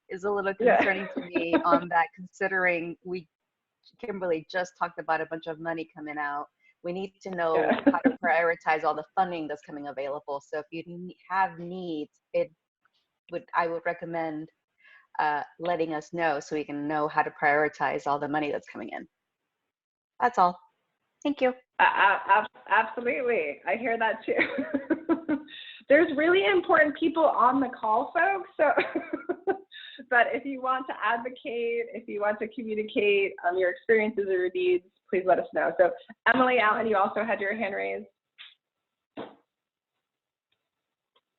is a little concerning to me on that, considering Kimberly just talked about a bunch of money coming out. We need to know how to prioritize all the funding that's coming available. So if you have needs, I would recommend letting us know so we can know how to prioritize all the money that's coming in. That's all. Thank you. Absolutely. I hear that too. There's really important people on the call, folks. So, but if you want to advocate, if you want to communicate your experiences or your needs, please let us know. So Emily, Alan, you also had your hand raised.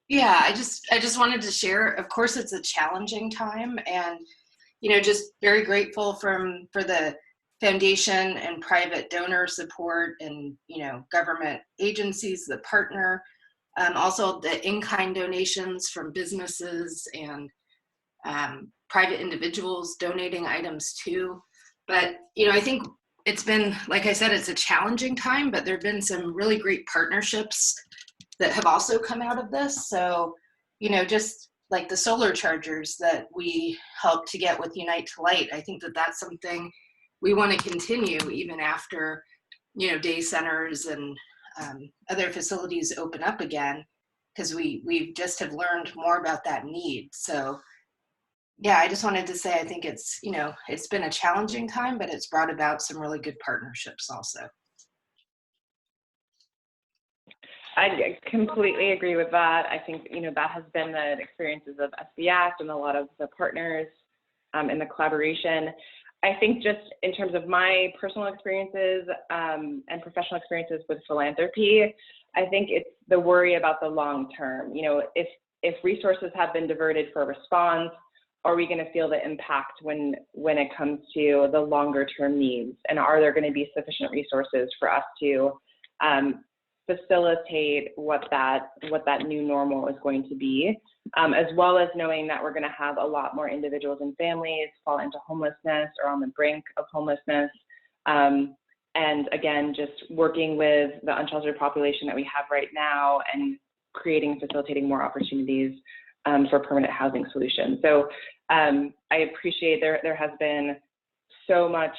Yeah, I just wanted to share, of course, it's a challenging time, and, just very grateful for the foundation and private donor support and, government agencies that partner, also the in-kind donations from businesses and private individuals donating items too. But, I think it's been, like I said, it's a challenging time, but there have been some really great partnerships that have also come out of this. So, just like the solar chargers that we helped to get with Unite to Light, I think that that's something we want to continue even after, day centers and other facilities open up again, because we just have learned more about that need. So yeah, I just wanted to say, I think it's, it's been a challenging time, but it's brought about some really good partnerships also. I completely agree with that. I think, that has been the experiences of SBX and a lot of the partners in the collaboration. I think just in terms of my personal experiences and professional experiences with philanthropy, I think it's the worry about the long term. If resources have been diverted for response, are we going to feel the impact when it comes to the longer term needs? And are there going to be sufficient resources for us to facilitate what that new normal is going to be, as well as knowing that we're going to have a lot more individuals and families fall into homelessness or on the brink of homelessness. And again, just working with the unsheltered population that we have right now and creating and facilitating more opportunities for permanent housing solutions. So I appreciate there has been so much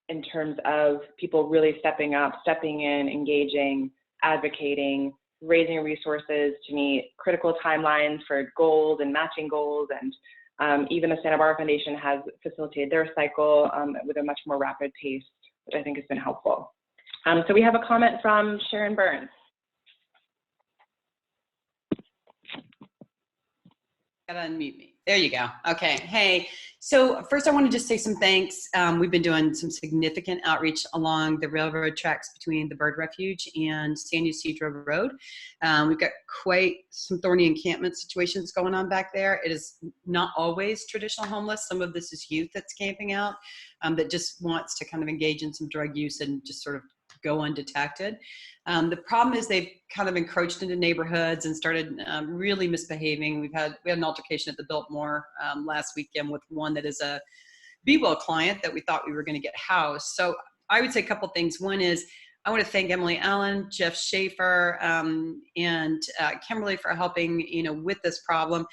in terms of people really stepping up, stepping in, engaging, advocating, raising resources to meet critical timelines for goals and matching goals. And even the Santa Barbara Foundation has facilitated their cycle with a much more rapid pace, which I think has been helpful. So we have a comment from Sharon Burns. Gotta unmute me. There you go. Okay. Hey, so first I want to just say some thanks. We've been doing some significant outreach along the railroad tracks between the Bird Refuge and San Ysidro Road. We've got quite some thorny encampment situations going on back there. It is not always traditional homeless. Some of this is youth that's camping out that just wants to kind of engage in some drug use and just sort of go undetected. The problem is they've kind of encroached into neighborhoods and started really misbehaving. We had an altercation at the Biltmore last weekend with one that is a Be Well client that we thought we were going to get housed. So I would say a couple things. One is I want to thank Emily Allen, Jeff Schaefer, and Kimberly for helping with this problem.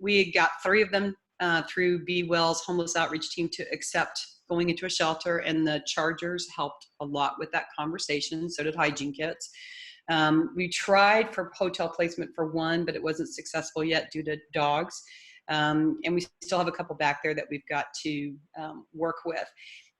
We got 3 of them through Be Well's homeless outreach team to accept going into a shelter, and the chargers helped a lot with that conversation. So did hygiene kits. We tried for hotel placement for 1, but it wasn't successful yet due to dogs. And we still have a couple back there that we've got to work with.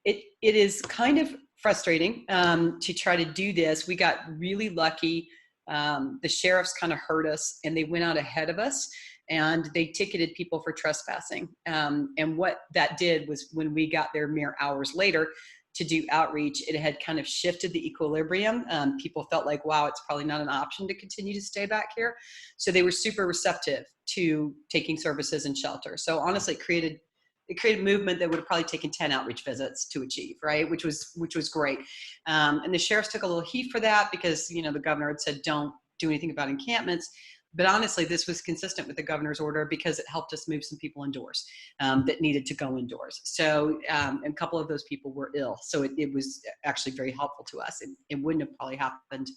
It is kind of frustrating to try to do this. We got really lucky. The sheriffs kind of heard us and they went out ahead of us. And they ticketed people for trespassing. And what that did was when we got there mere hours later to do outreach, it had kind of shifted the equilibrium. People felt like, wow, it's probably not an option to continue to stay back here. So they were super receptive to taking services and shelter. So honestly, it created movement that would have probably taken 10 outreach visits to achieve, right? Which was great. And the sheriffs took a little heat for that because, the governor had said, don't do anything about encampments. But honestly, this was consistent with the governor's order because it helped us move some people indoors that needed to go indoors. So a couple of those people were ill. So it was actually very helpful to us. It wouldn't have probably happened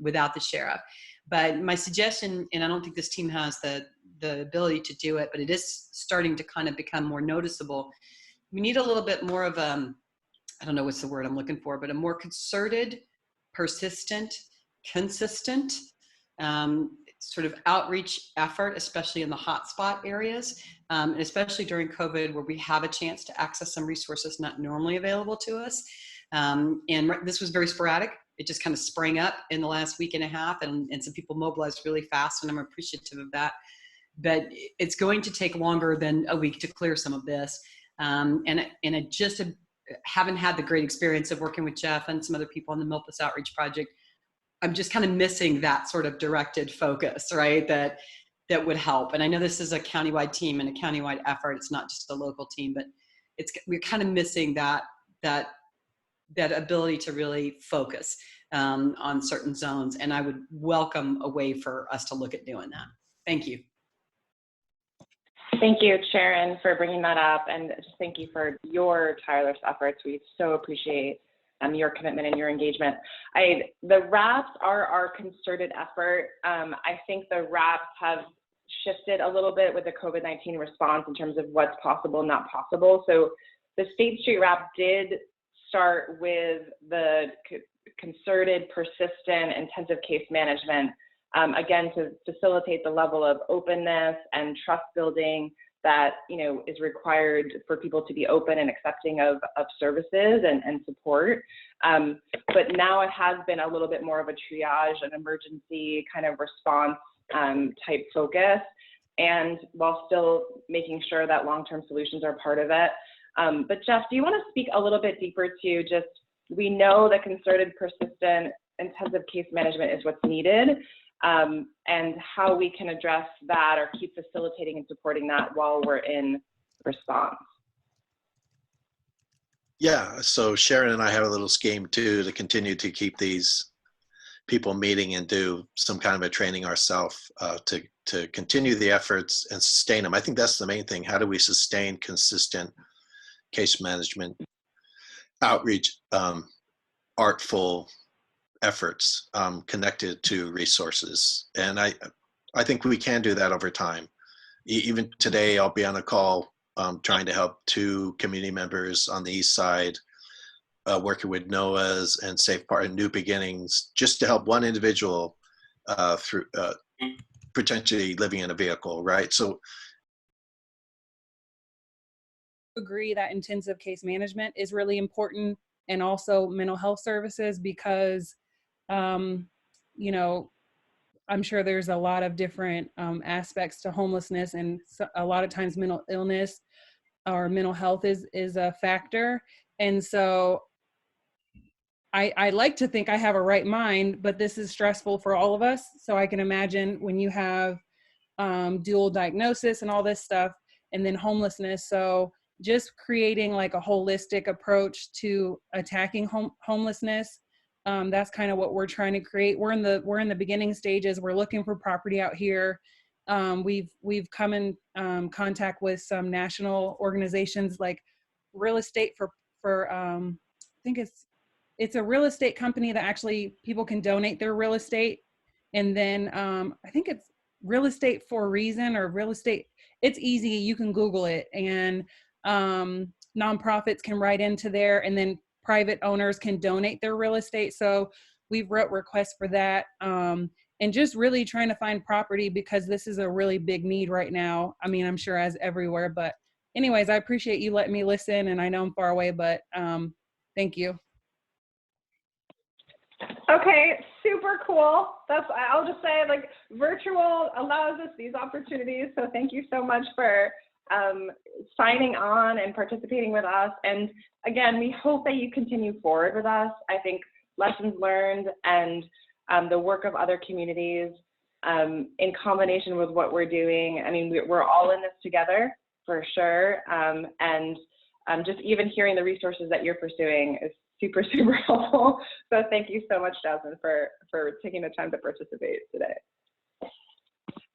without the sheriff. But my suggestion, and I don't think this team has the ability to do it, but it is starting to kind of become more noticeable. We need a little bit more of I don't know what's the word I'm looking for, but a more concerted, persistent, consistent sort of outreach effort, especially in the hotspot areas, and especially during COVID, where we have a chance to access some resources not normally available to us. And this was very sporadic. It just kind of sprang up in the last week and a half, and some people mobilized really fast, and I'm appreciative of that. But it's going to take longer than a week to clear some of this. And I just haven't had the great experience of working with Jeff and some other people on the Milpas Outreach Project. I'm just kind of missing that sort of directed focus, right? That would help. And I know this is a countywide team and a countywide effort. It's not just a local team, but we're kind of missing that ability to really focus on certain zones. And I would welcome a way for us to look at doing that. Thank you. Thank you, Sharon, for bringing that up. And just thank you for your tireless efforts. We so appreciate your commitment and your engagement. The RAPs are our concerted effort. I think the RAPs have shifted a little bit with the COVID-19 response in terms of what's possible, not possible. So the State Street RAP did start with the concerted, persistent, intensive case management, again, to facilitate the level of openness and trust building that is required for people to be open and accepting of services and support. But now it has been a little bit more of a triage, an emergency kind of response type focus, and while still making sure that long-term solutions are part of it. But Jeff, do you want to speak a little bit deeper to just, we know that concerted, persistent, intensive case management is what's needed, and how we can address that or keep facilitating and supporting that while we're in response. Yeah, so Sharon and I have a little scheme too to continue to keep these people meeting and do some kind of a training ourselves to continue the efforts and sustain them. I think that's the main thing. How do we sustain consistent case management, outreach, artful efforts connected to resources? And I think we can do that over time. Even today, I'll be on a call trying to help 2 community members on the east side, working with NOAA's and Safe Part and New Beginnings, just to help one individual through potentially living in a vehicle, right? So agree that intensive case management is really important, and also mental health services, because you know, I'm sure there's a lot of different aspects to homelessness, and a lot of times mental illness or mental health is a factor. And so I like to think I have a right mind, but this is stressful for all of us. So I can imagine when you have dual diagnosis and all this stuff, and then homelessness. So just creating like a holistic approach to attacking homelessness. That's kind of what we're trying to create. We're in the beginning stages. We're looking for property out here. We've come in contact with some national organizations like Real Estate for I think it's a real estate company that actually people can donate their real estate, and then I think it's Real Estate for a Reason or Real Estate. It's easy. You can Google it, and nonprofits can write into there, and then private owners can donate their real estate. So we've wrote requests for that, and just really trying to find property, because this is a really big need right now. I mean, I'm sure as everywhere, but anyways, I appreciate you letting me listen, and I know I'm far away, but thank you. Okay, super cool. I'll just say, like, virtual allows us these opportunities. So thank you so much for signing on and participating with us. And again, we hope that you continue forward with us. I think lessons learned and the work of other communities in combination with what we're doing. I mean, we're all in this together for sure. And just even hearing the resources that you're pursuing is super, super helpful. So thank you so much, Jasmine, for taking the time to participate today.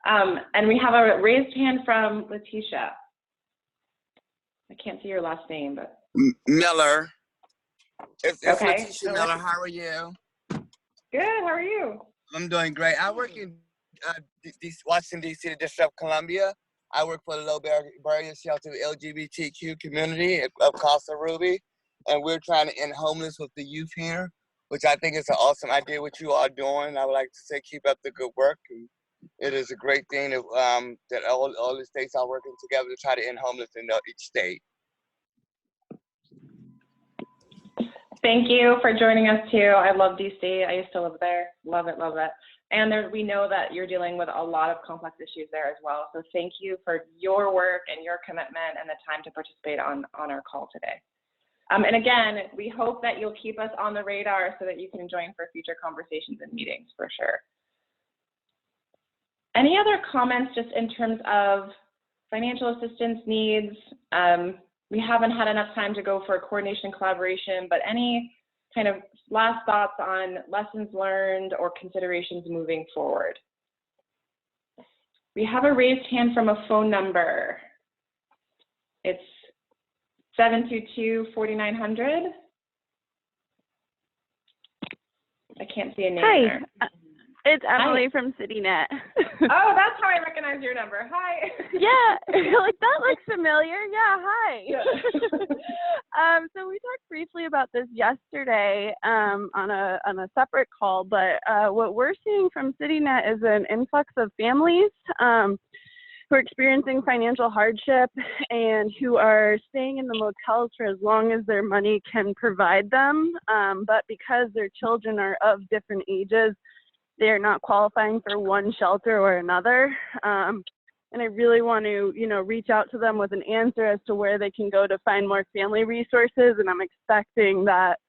And we have a raised hand from Letitia. I can't see your last name, but. Miller. It's okay. Letitia Miller. How are you? Good. How are you? I'm doing great. I work in Washington, D.C., the District of Columbia. I work for the Low Barrier Shelter LGBTQ community of Casa Ruby. And we're trying to end homeless with the youth here, which I think is an awesome idea what you are doing. I would like to say keep up the good work. It is a great thing that all the states are working together to try to end homeless in each state. Thank you for joining us too. I love DC. I used to live there. Love it, love it. And we know that you're dealing with a lot of complex issues there as well. So thank you for your work and your commitment and the time to participate on our call today. And again, we hope that you'll keep us on the radar so that you can join for future conversations and meetings for sure. Any other comments just in terms of financial assistance needs? We haven't had enough time to go for coordination collaboration, but any kind of last thoughts on lessons learned or considerations moving forward? We have a raised hand from a phone number. It's 722-4900. I can't see a name there. It's Emily from CityNet. Oh, that's how I recognize your number. Hi. Yeah, like that looks familiar. Yeah, hi. Yeah. So we talked briefly about this yesterday on a separate call, but what we're seeing from CityNet is an influx of families who are experiencing financial hardship and who are staying in the motels for as long as their money can provide them. But because their children are of different ages, they are not qualifying for one shelter or another. And I really want to, reach out to them with an answer as to where they can go to find more family resources. And I'm expecting that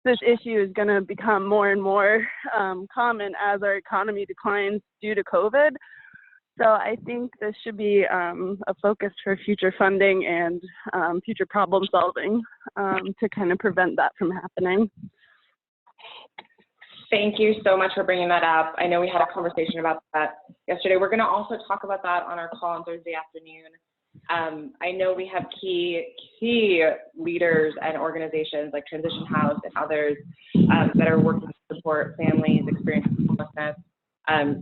this issue is going to become more and more common as our economy declines due to COVID. So I think this should be a focus for future funding and future problem solving to kind of prevent that from happening. Thank you so much for bringing that up. I know we had a conversation about that yesterday. We're going to also talk about that on our call on Thursday afternoon. I know we have key leaders and organizations like Transition House and others that are working to support families experiencing homelessness.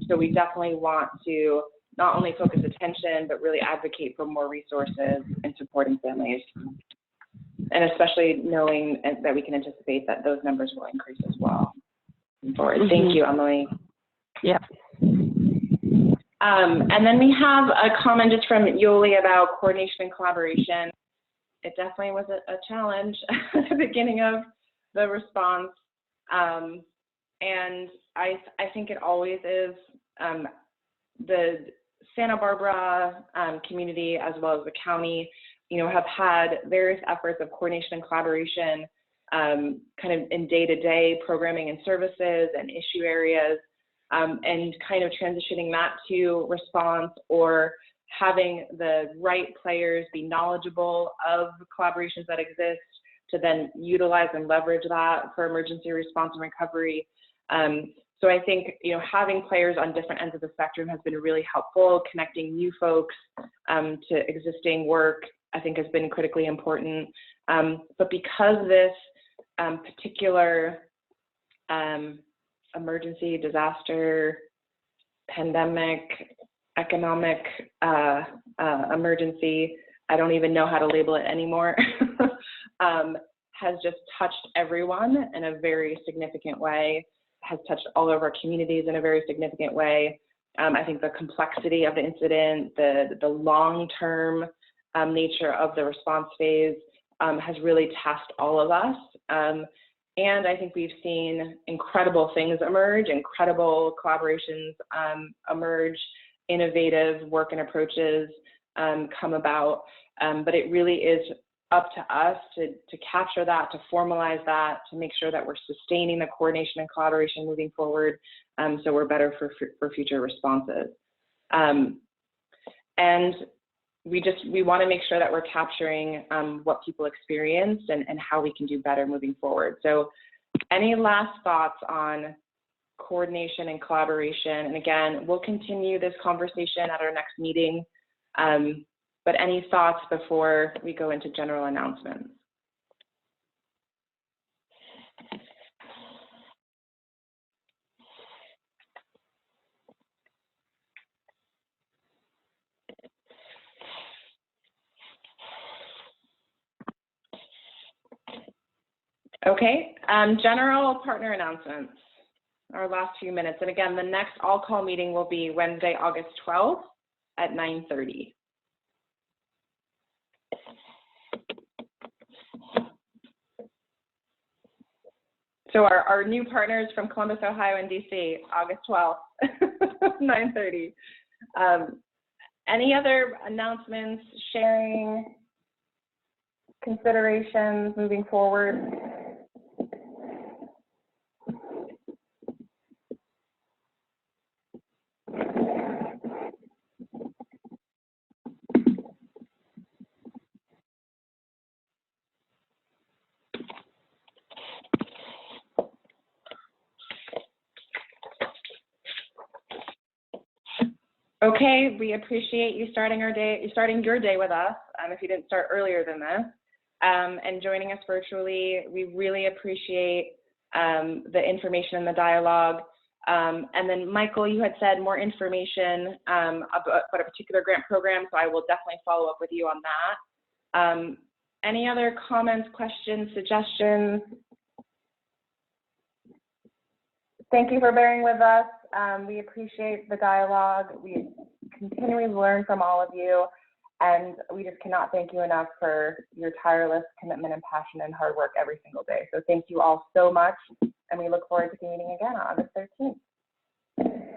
So we definitely want to not only focus attention, but really advocate for more resources in supporting families. And especially knowing that we can anticipate that those numbers will increase as well. Forward. Thank you, Emily. Yeah. And then we have a comment just from Yoli about coordination and collaboration. It definitely was a challenge at the beginning of the response. And I think it always is. The Santa Barbara community, as well as the county, have had various efforts of coordination and collaboration kind of in day-to-day programming and services and issue areas, and kind of transitioning that to response, or having the right players be knowledgeable of the collaborations that exist to then utilize and leverage that for emergency response and recovery. So I think, having players on different ends of the spectrum has been really helpful. Connecting new folks to existing work, I think, has been critically important. But because this particular emergency, disaster, pandemic, economic emergency, I don't even know how to label it anymore, has just touched everyone in a very significant way, has touched all of our communities in a very significant way. I think the complexity of the incident, the long-term nature of the response phase has really tasked all of us. And I think we've seen incredible things emerge, incredible collaborations emerge, innovative work and approaches come about. But it really is up to us to capture that, to formalize that, to make sure that we're sustaining the coordination and collaboration moving forward, so we're better for future responses. And we want to make sure that we're capturing what people experienced and how we can do better moving forward. So any last thoughts on coordination and collaboration? And again, we'll continue this conversation at our next meeting. But any thoughts before we go into general announcements? Okay, general partner announcements, our last few minutes. And again, the next all-call meeting will be Wednesday, August 12th at 9:30. So our new partners from Columbus, Ohio and DC, August 12th, 9:30. Any other announcements, sharing, considerations moving forward? Okay, we appreciate you starting your day with us, if you didn't start earlier than this, and joining us virtually. We really appreciate the information and the dialogue. And then Michael, you had said more information about a particular grant program, so I will definitely follow up with you on that. Any other comments, questions, suggestions? Thank you for bearing with us. We appreciate the dialogue. We continually learn from all of you, and we just cannot thank you enough for your tireless commitment and passion and hard work every single day. So thank you all so much, and we look forward to meeting again on August 13th.